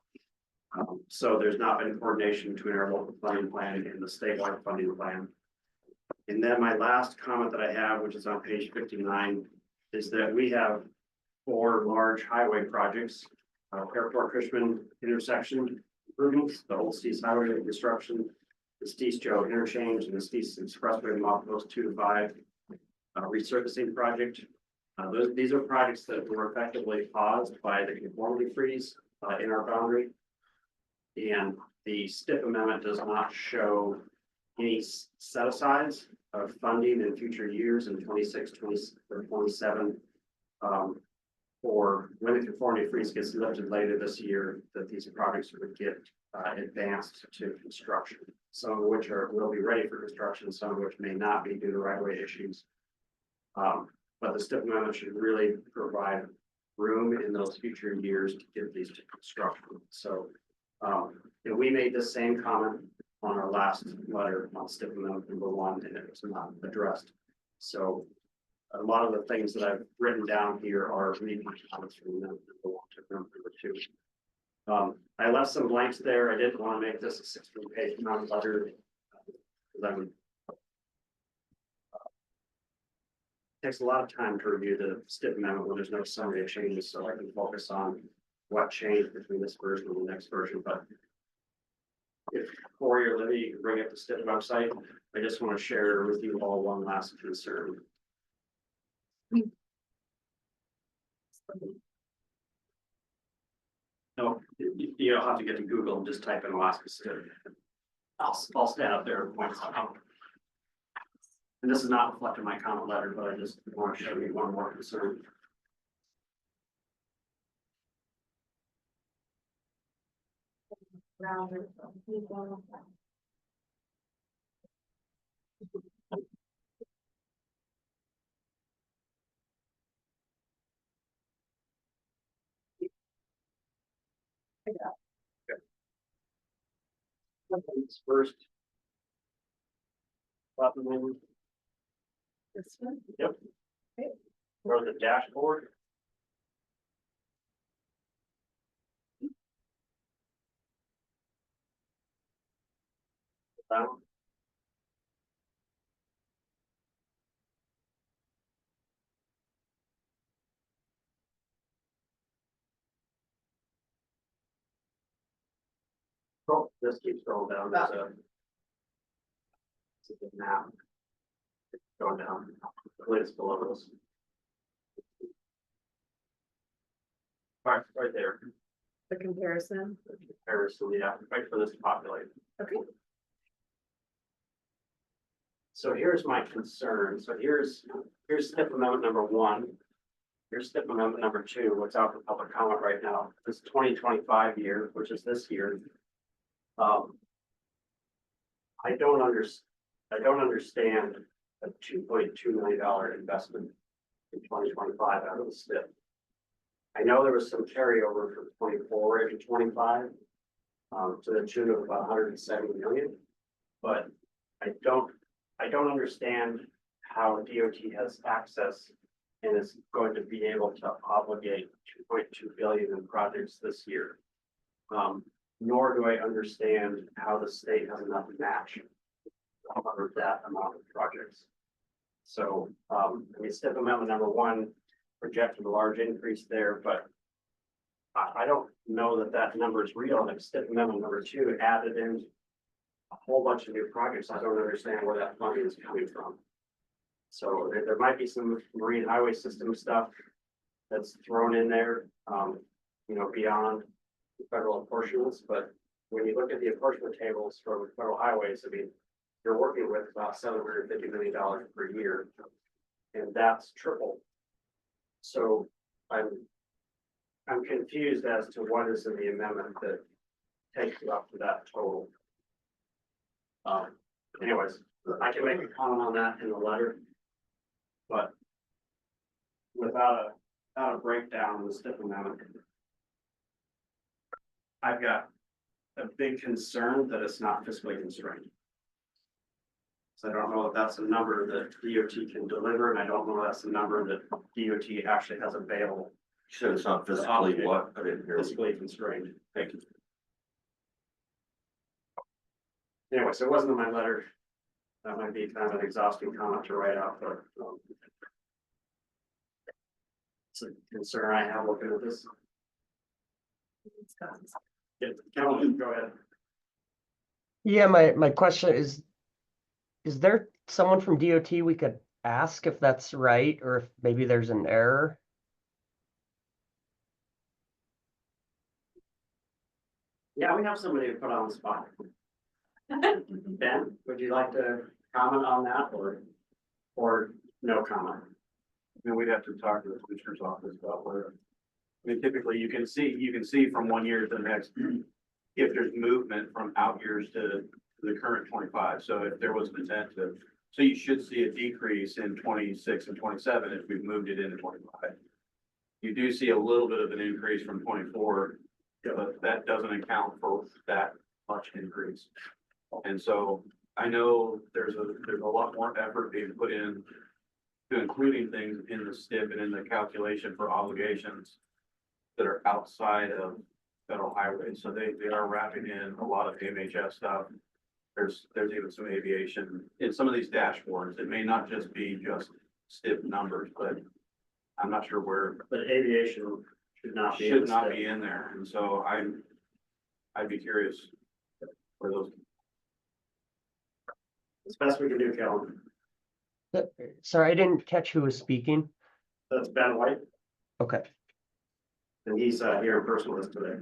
So there's not been coordination between our local funding plan and the statewide funding plan. And then my last comment that I have, which is on page 59, is that we have 4 large highway projects, Airport Cushman intersection improvements, the Old Stees Highway reconstruction, the Stees Joe interchange, and the Stees Expressway Milepost 2 to 5 resurfacing project. These are projects that were effectively paused by the conformity freeze in our boundary. And the STIP amendment does not show any set asides of funding in future years in 26, 20, or 27 for when the conformity freeze gets lifted later this year, that these projects would get advanced to construction. Some of which will be ready for construction, some of which may not be due to right-of-way issues. But the STIP amendment should really provide room in those future years to get these to construction. So and we made the same comment on our last letter on STIP amendment number 1, and it was not addressed. So a lot of the things that I've written down here are repeat comments from amendment number 1 to amendment number 2. I left some blanks there. I didn't want to make this a 16-page comment letter because takes a lot of time to review the STIP amendment when there's no summary of changes, so I can focus on what changed between this version and the next version. But if Corey or Libby can bring up the STIP website, I just want to share with you all one last concern. No, you don't have to get to Google and just type in Alaska STIP. I'll stand up there and point something out. And this is not reflected in my comment letter, but I just want to show you one more concern. First. Button. This one? Yep. Okay. Or the dashboard. Down. Oh, this keeps going down. There's a map. It's going down. The latest below us. Right there. The comparison. Comparison, yeah, wait for this to populate. Okay. So here's my concern. So here's STIP amendment number 1. Here's STIP amendment number 2, what's out for public comment right now. This 2025 year, which is this year. I don't understand a $2.2 million investment in 2025 out of the STIP. I know there was some carryover from 24 into 25, to the tune of about 170 million. But I don't understand how DOT has access and is going to be able to obligate 2.2 billion in projects this year. Nor do I understand how the state has enough match to cover that amount of projects. So, I mean, STIP amendment number 1 projected a large increase there, but I don't know that that number is real. And if STIP amendment number 2 added in a whole bunch of new projects, I don't understand where that money is coming from. So there might be some marine highway system stuff that's thrown in there, beyond the federal apportionments, but when you look at the apportionment tables from federal highways, I mean, you're working with about $750 million per year, and that's triple. So I'm confused as to what is in the amendment that takes you up to that total. Anyways, I can make a comment on that in the letter, but without a breakdown of the STIP amendment, I've got a big concern that it's not fiscally constrained. So I don't know if that's a number that DOT can deliver, and I don't know if that's a number that DOT actually has available. You said it's not fiscally what? I didn't hear. Fiscally constrained. Thank you. Anyway, so it wasn't in my letter. That might be kind of an exhausting comment to write out, but it's a concern I have looking at this. Yeah, Calvin, go ahead. Yeah, my question is there someone from DOT we could ask if that's right, or if maybe there's an error? Yeah, we have somebody to put on the spot. Ben, would you like to comment on that or no comment? I mean, we'd have to talk to the commissioner's office about where. I mean, typically you can see from one year to the next, if there's movement from out years to the current 25. So if there was an intent to, so you should see a decrease in 26 and 27 if we've moved it into 25. You do see a little bit of an increase from 24, but that doesn't account for that much increase. And so I know there's a lot more effort being put in to including things in the STIP and in the calculation for obligations that are outside of federal highways. So they are wrapping in a lot of MHS stuff. There's even some aviation in some of these dashboards. It may not just be just STIP numbers, but I'm not sure where. But aviation should not be in there. And so I'd be curious where those. As best we can do, Calvin. Sorry, I didn't catch who was speaking. That's Ben White, Okay. and he's here in person with us today.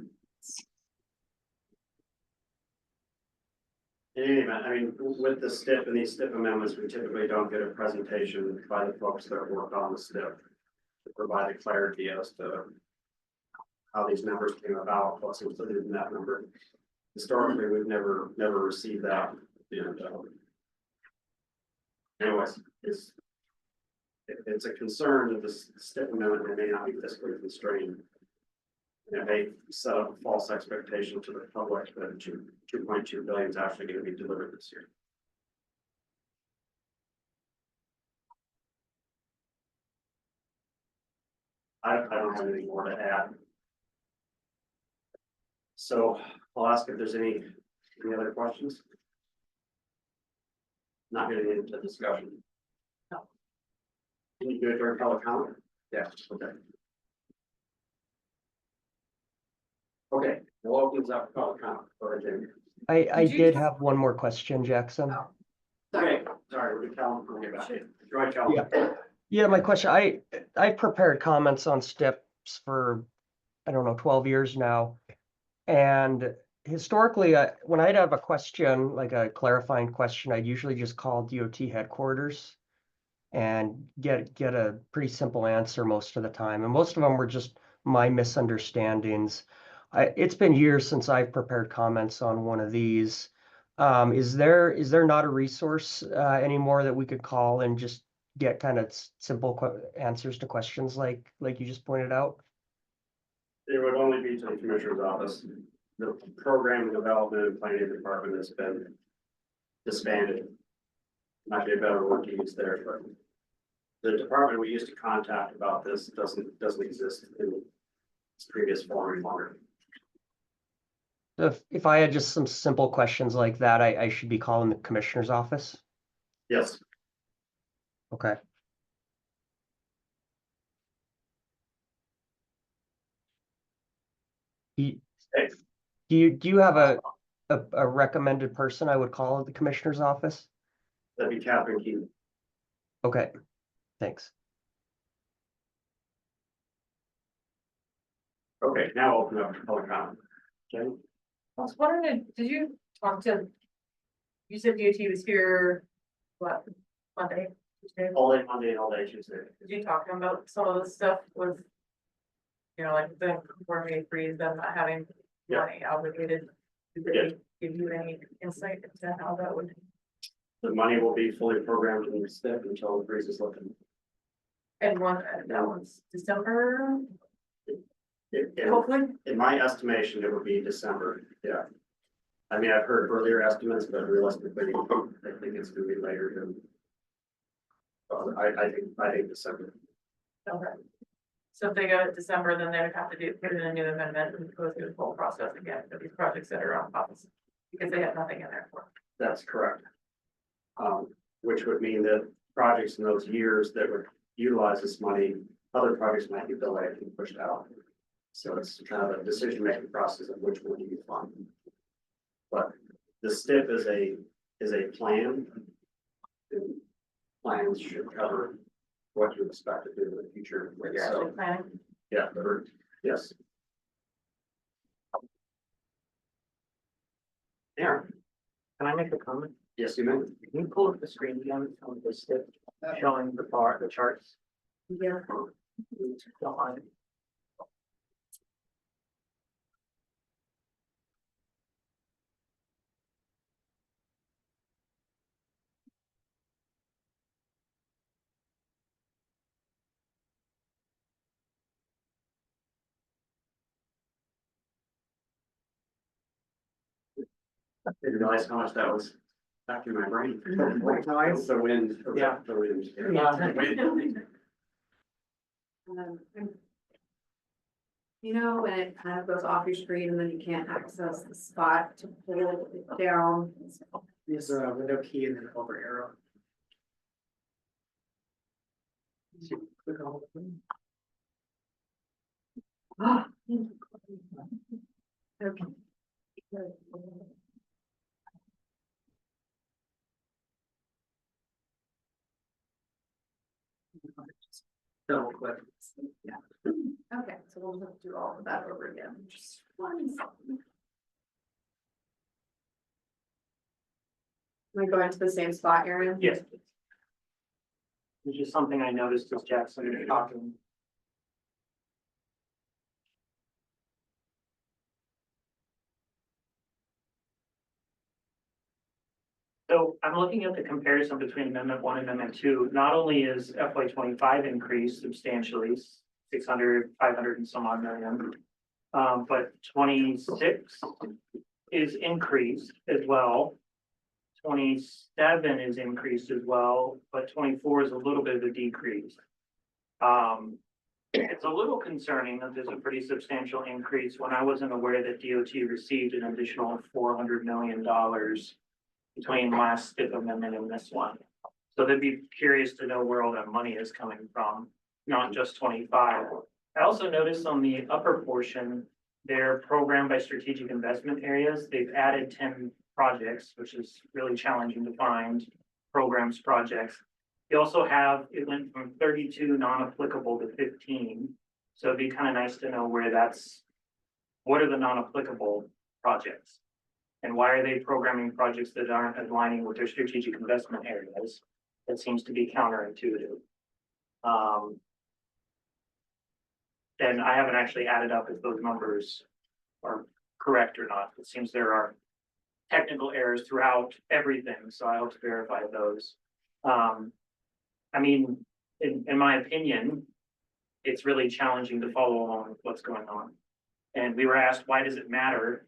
In any event, I mean, with the STIP and these STIP amendments, we typically don't get a presentation by the folks that work on the STIP to provide a clarity as to how these numbers came about, what's included in that number. Historically, we've never received that. And, anyways, it's a concern that this STIP amendment may not be fiscally constrained. And it may set up a false expectation to the public that 2.2 billion is actually going to be delivered this year. I don't have anything more to add. So I'll ask if there's any other questions. Not getting into discussion. No. Can you do it during public comment? Yes. Okay. Okay, we'll open this up for public comment. Go ahead, Jamie. I did have one more question, Jackson. Oh. Okay, sorry, we'll tell them, we'll get back to you. Go ahead, Calvin. Yeah, my question, I prepared comments on STIPs for, I don't know, 12 years now. And historically, when I'd have a question, like a clarifying question, I'd usually just call DOT headquarters and get a pretty simple answer most of the time. And most of them were just my misunderstandings. It's been years since I've prepared comments on one of these. Is there not a resource anymore that we could call and just get kind of simple answers to questions like you just pointed out? It would only be to the commissioner's office. The program development and planning department has been disbanded. Might be a better word to use there, but the department we used to contact about this doesn't exist in its previous form anymore. If I had just some simple questions like that, I should be calling the commissioner's office? Yes, Okay. Do Hey. do you have a recommended person I would call at the commissioner's office? that'd be Catherine Keaton. Okay, thanks. Okay, now open up to public comment. Okay, I was wondering, did you talk to, you said DOT was here, what, Monday, Tuesday? all day Monday and all day Tuesday. Did you talk to them about some of the stuff with, you know, like the conformity freeze, them not having Yeah. money obligated? Did Yeah. they give you any insight into how that would? The money will be fully programmed in the STIP until the freeze is lifted. And that one's December, In hopefully? my estimation, it would be December, yeah. I mean, I've heard earlier estimates, but realistically, I think it's gonna be later than. I think December. Okay. So if they go to December, then they would have to put in a new amendment and go through the whole process again for these projects that are on policy. Because they have nothing in there for. That's correct. Which would mean that projects in those years that would utilize this money, other projects might be delayed and pushed out. So it's kind of a decision-making process of which one do you fund. But the STIP is a plan. And plans should cover what you expect to do in the future. What you're actually So, planning. yeah, yes. Aaron, Can I make a comment? yes, you may. Can you pull up the screen again on the stick showing the charts? Yeah. Don't mind. I didn't realize how much that was back in my brain. White noise. The wind. Yeah. The wind. You know, when it kind of goes off your screen and then you can't access the spot to pull it down. Use the window key and then over arrow. Click on the thing. Ah, okay. Double click. Yeah. Okay, so we'll have to do all of that over again. Just one second. Am I going to the same spot, Aaron? Yes. It's just something I noticed as Jackson was talking. So I'm looking at the comparison between Amendment 1 and Amendment 2. Not only is FY 25 increased substantially, 600, 500 and some odd million. But 26 is increased as well. 27 is increased as well, but 24 is a little bit of a decrease. It's a little concerning that there's a pretty substantial increase when I wasn't aware that DOT received an additional $400 million between last STIP amendment and this one. So they'd be curious to know where all that money is coming from, not just 25. I also noticed on the upper portion, they're programmed by strategic investment areas. They've added 10 projects, which is really challenging to find programs, projects. You also have, it went from 32 non-applicable to 15. So it'd be kind of nice to know where that's, what are the non-applicable? projects. And why are they programming projects that aren't aligning with their strategic investment areas? That seems to be counterintuitive. And I haven't actually added up if those numbers are correct or not. It seems there are technical errors throughout everything, so I hope to verify those. I mean, in my opinion, it's really challenging to follow along with what's going on. And we were asked, why does it matter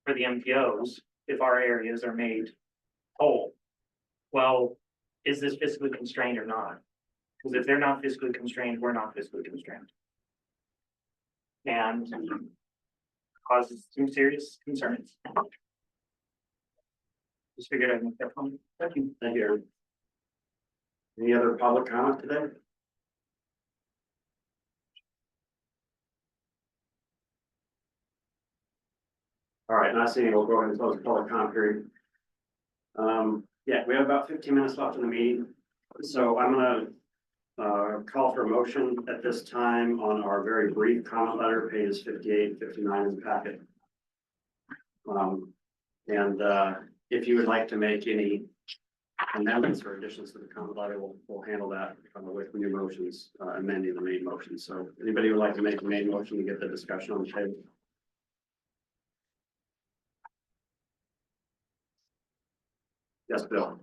for the MPOs if our areas are made whole? Well, is this fiscally constrained or not? Because if they're not fiscally constrained, we're not fiscally constrained. And causes some serious concerns. Just figured I'd make that comment. Thank you. Thank you, Aaron. Any other public comment today? All right, not seeing, we'll go ahead and close the public comment period. Yeah, we have about 15 minutes left in the meeting, so I'm gonna call for a motion at this time on our very brief comment letter, pages 58, 59 in the packet. If you would like to make any amendments or additions to the comment letter, we'll handle that with new motions, amending the main motion. So anybody who would like to make the main motion to get the discussion on the table? Yes, Bill.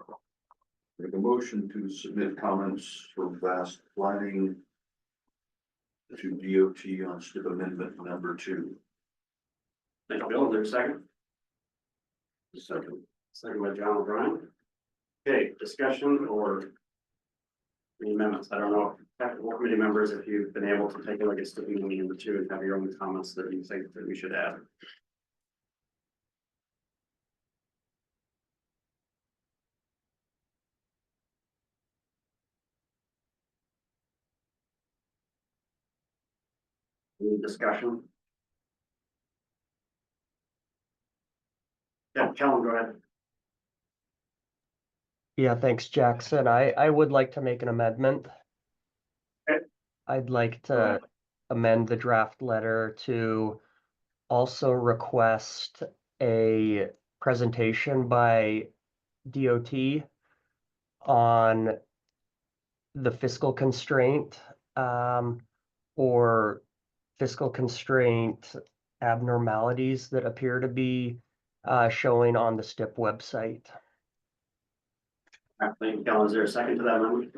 Make a motion to submit comments from vast planning to DOT on STIP amendment number 2. Thank you, Bill. Is there a second? Second. Second by John O'Brien. Okay, discussion or any amendments? I don't know, technical committee members, if you've been able to take a look at STIP amendment number 2 and have your own comments that you think that we should add. Any discussion? Yeah, Kellen, go ahead. Yeah, thanks, Jackson. I would like to make an amendment. Okay. I'd like to amend the draft letter to also request a presentation by DOT on the fiscal constraint, or fiscal constraint abnormalities that appear to be showing on the STIP website. All right, thank you, Kellen. Is there a second to that amendment?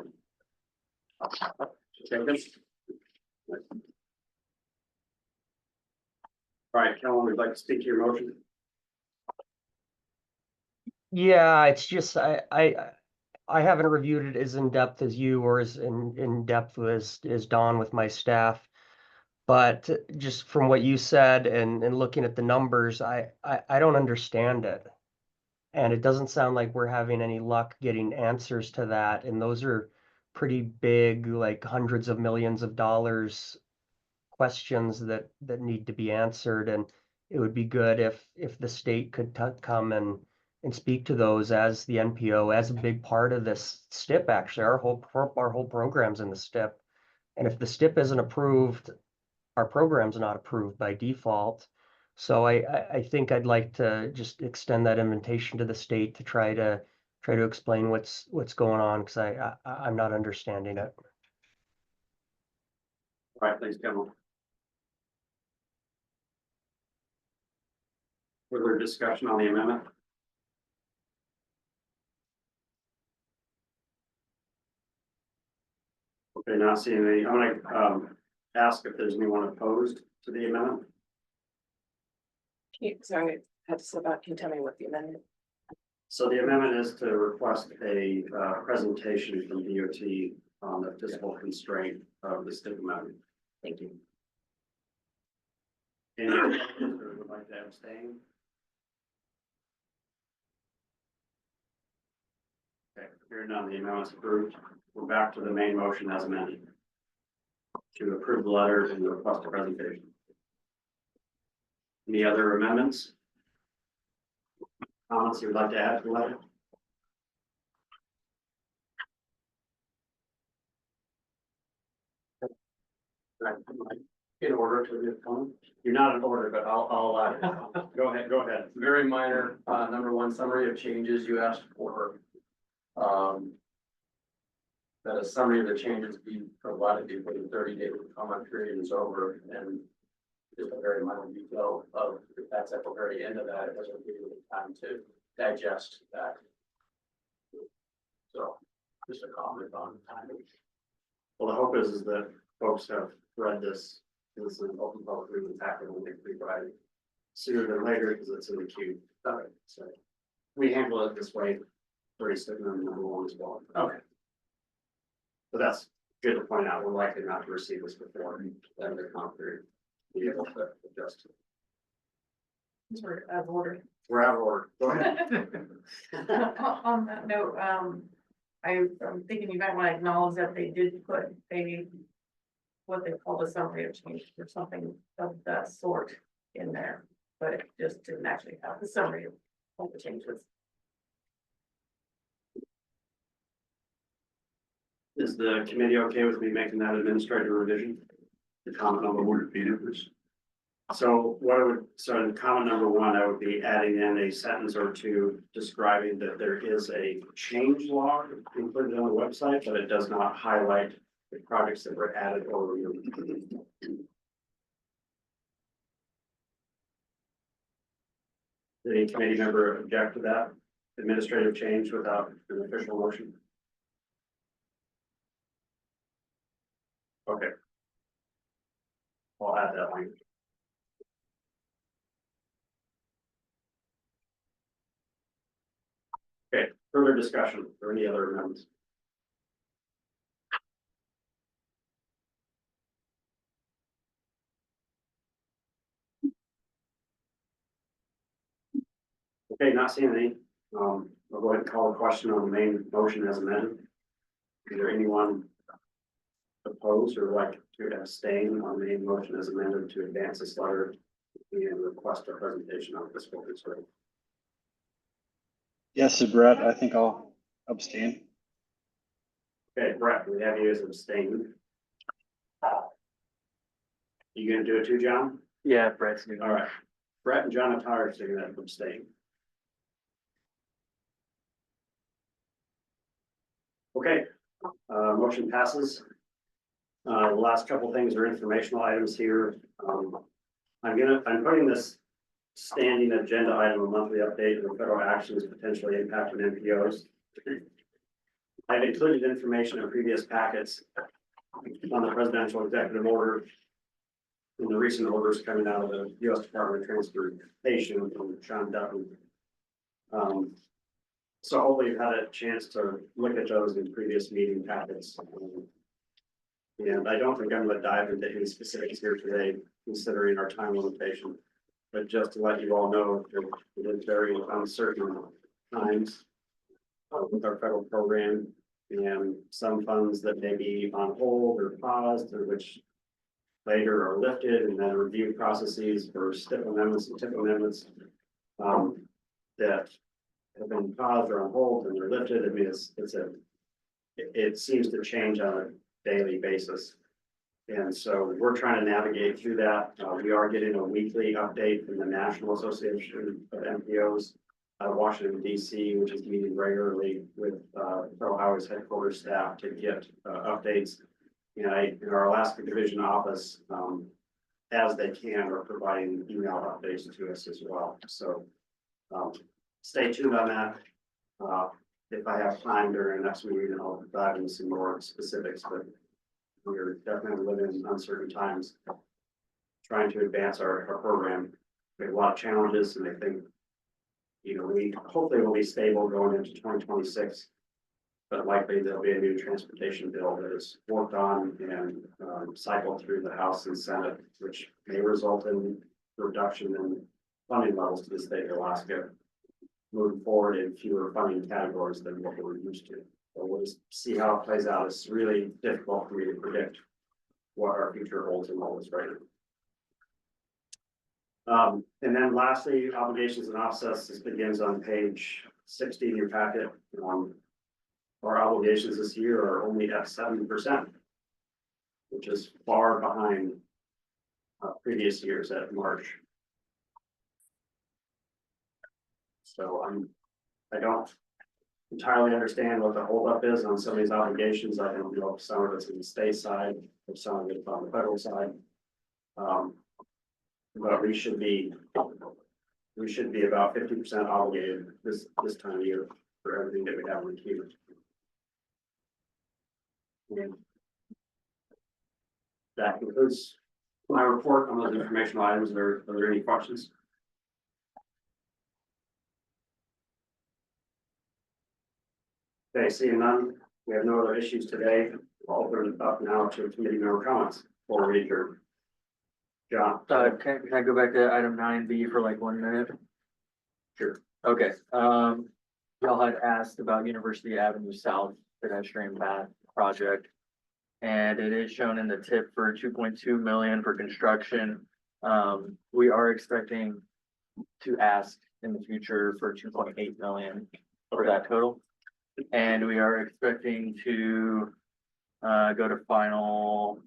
Second. All right, Kellen, we'd like to speak to your motion. Yeah, it's just I haven't reviewed it as in depth as you or as in depth as Don with my staff. But just from what you said and looking at the numbers, I don't understand it. And it doesn't sound like we're having any luck getting answers to that. And those are pretty big, like hundreds of millions of dollars questions that need to be answered. And it would be good if the state could come and speak to those as the NPO, as a big part of this STIP. Actually, our whole program's in the STIP. And if the STIP isn't approved, our program's not approved by default. So I think I'd like to just extend that invitation to the state to try to explain what's going on, because I'm not understanding it. All right, thanks, Kevin. Further discussion on the amendment? Okay, not seeing any. I'm gonna ask if there's anyone opposed to the amendment. Sorry, I had to step out. Can you tell me what the amendment? So the amendment is to request a presentation from DOT on the fiscal constraint of the STIP amendment. Thank you. Anyone who would like to abstain? Okay, hearing none, the amendment's approved. We're back to the main motion as amended. To approve the letter and request a presentation. Any other amendments? Comments you would like to add to the letter? In order to get going. You're not in order, but go ahead. Very minor, number one, summary of changes you asked for. That a summary of the changes be provided before the 30-day comment period is over, and just a very minor detail of, if that's at the very end of that, it doesn't give you the time to digest that. So, just a comment on timing. Well, the hope is that folks have read this, this is an open public meeting packet, and they can be provided sooner than later, because it's in the queue. So we handle it this way, very similar to number one as well. Okay. But that's good to point out, we're likely not to receive this before, then the comment period, be able to adjust. We're out of order. We're out of order, go ahead. On that note, I'm thinking you might want to acknowledge that they did put what they call a summary of change or something of that sort in there, but it just didn't actually have the summary of all the changes. Is the committee okay with me making that administrative revision? The comment number one, repeat it, please. So in comment number one, I would be adding in a sentence or two describing that there is a change log included on the website, but it does not highlight the projects that were added or removed. Did any committee member object to that administrative change without an official motion? Okay. I'll add that language. Okay, further discussion or any other amendments? Okay, not seeing any. I'll go ahead and call a question on the main motion as amended. Is there anyone opposed or like to abstain on the main motion as amended to advance this letter and request a presentation on fiscal concern? Yes, Brett, I think I'll abstain. Okay, Brett, we have you as abstaining. You gonna do it too, John? Yeah, Brett's new. All right. Brett and John are saying that abstain. Okay, motion passes. The last couple things are informational items here. I'm putting this standing agenda item, a monthly update of the federal actions potentially impacting NPOs. I've included information in previous packets on the presidential executive order and the recent orders coming out of the U.S. Department of Transportation from Sean Dutton. So hopefully you've had a chance to look at those in previous meeting packets. And I don't think I'm going to dive into any specifics here today, considering our time limitation. But just to let you all know, it is very uncertain times with our federal program and some funds that may be on hold or paused, or which later are lifted, and then review processes for STIP amendments and TIP amendments that have been paused or on hold and they're lifted. I mean, it seems to change on a daily basis. And so we're trying to navigate through that. We are getting a weekly update from the National Association of NPOs out of Washington, D.C., which is meeting regularly with Federal Highways headquarters staff to get updates. In our Alaska Division office, as they can, are providing email updates to us as well. So stay tuned on that. If I have time during the next meeting, I'll dive into some more specifics, but we're definitely living in uncertain times, trying to advance our program. We have a lot of challenges, and I think, we hopefully will be stable going into 2026, but likely there'll be a new transportation bill that is worked on and cycled through the House and Senate, which may result in reduction in funding levels to the state of Alaska, moving forward in fewer funding categories than what we're used to. So we'll just see how it plays out. It's really difficult for me to predict what our future holds in all this right now. And then lastly, obligations and offsets. This begins on page 60 in your packet. Our obligations this year are only at 7%, which is far behind previous years at March. So I don't entirely understand what the holdup is on some of these obligations. I don't know if some of it's in the state side, if some of it's on the federal side. But we should be about 50% obligated this time of year for everything that we have in the queue. And that concludes my report on those informational items. Are there any questions? Okay, seeing none, we have no other issues today. I'll open it up now to committee member comments before we adjourn. John? Can I go back to item 9B for like 1 minute? Sure. Okay, y'all had asked about University Avenue South pedestrian path project. And it is shown in the tip for 2.2 million for construction. We are expecting to ask in the future for 2.8 million for that total. And we are expecting to go to final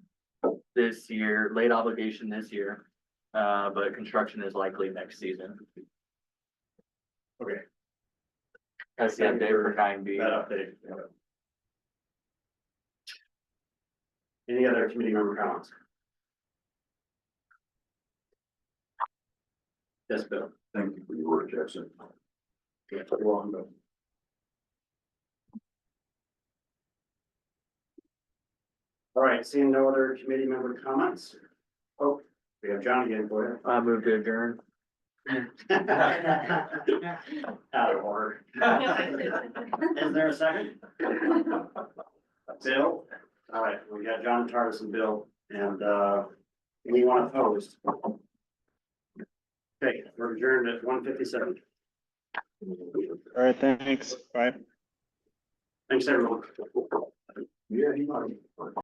this year, late obligation this year. But construction is likely next season. Okay. That's the update for 9B. That update. Yeah. Any other committee member comments? Yes, Bill. Thank you for your work, Jackson. Yeah, you're welcome, Bill. All right, seeing no other committee member comments. Oh, we have John again for you. I move to adjourn. Out of order. Is there a second? Bill? All right, we got John Tardis and Bill, and anyone opposed? Okay, we're adjourned at 1:57. All right, thanks. Bye. Thanks, everyone. Yeah, you might.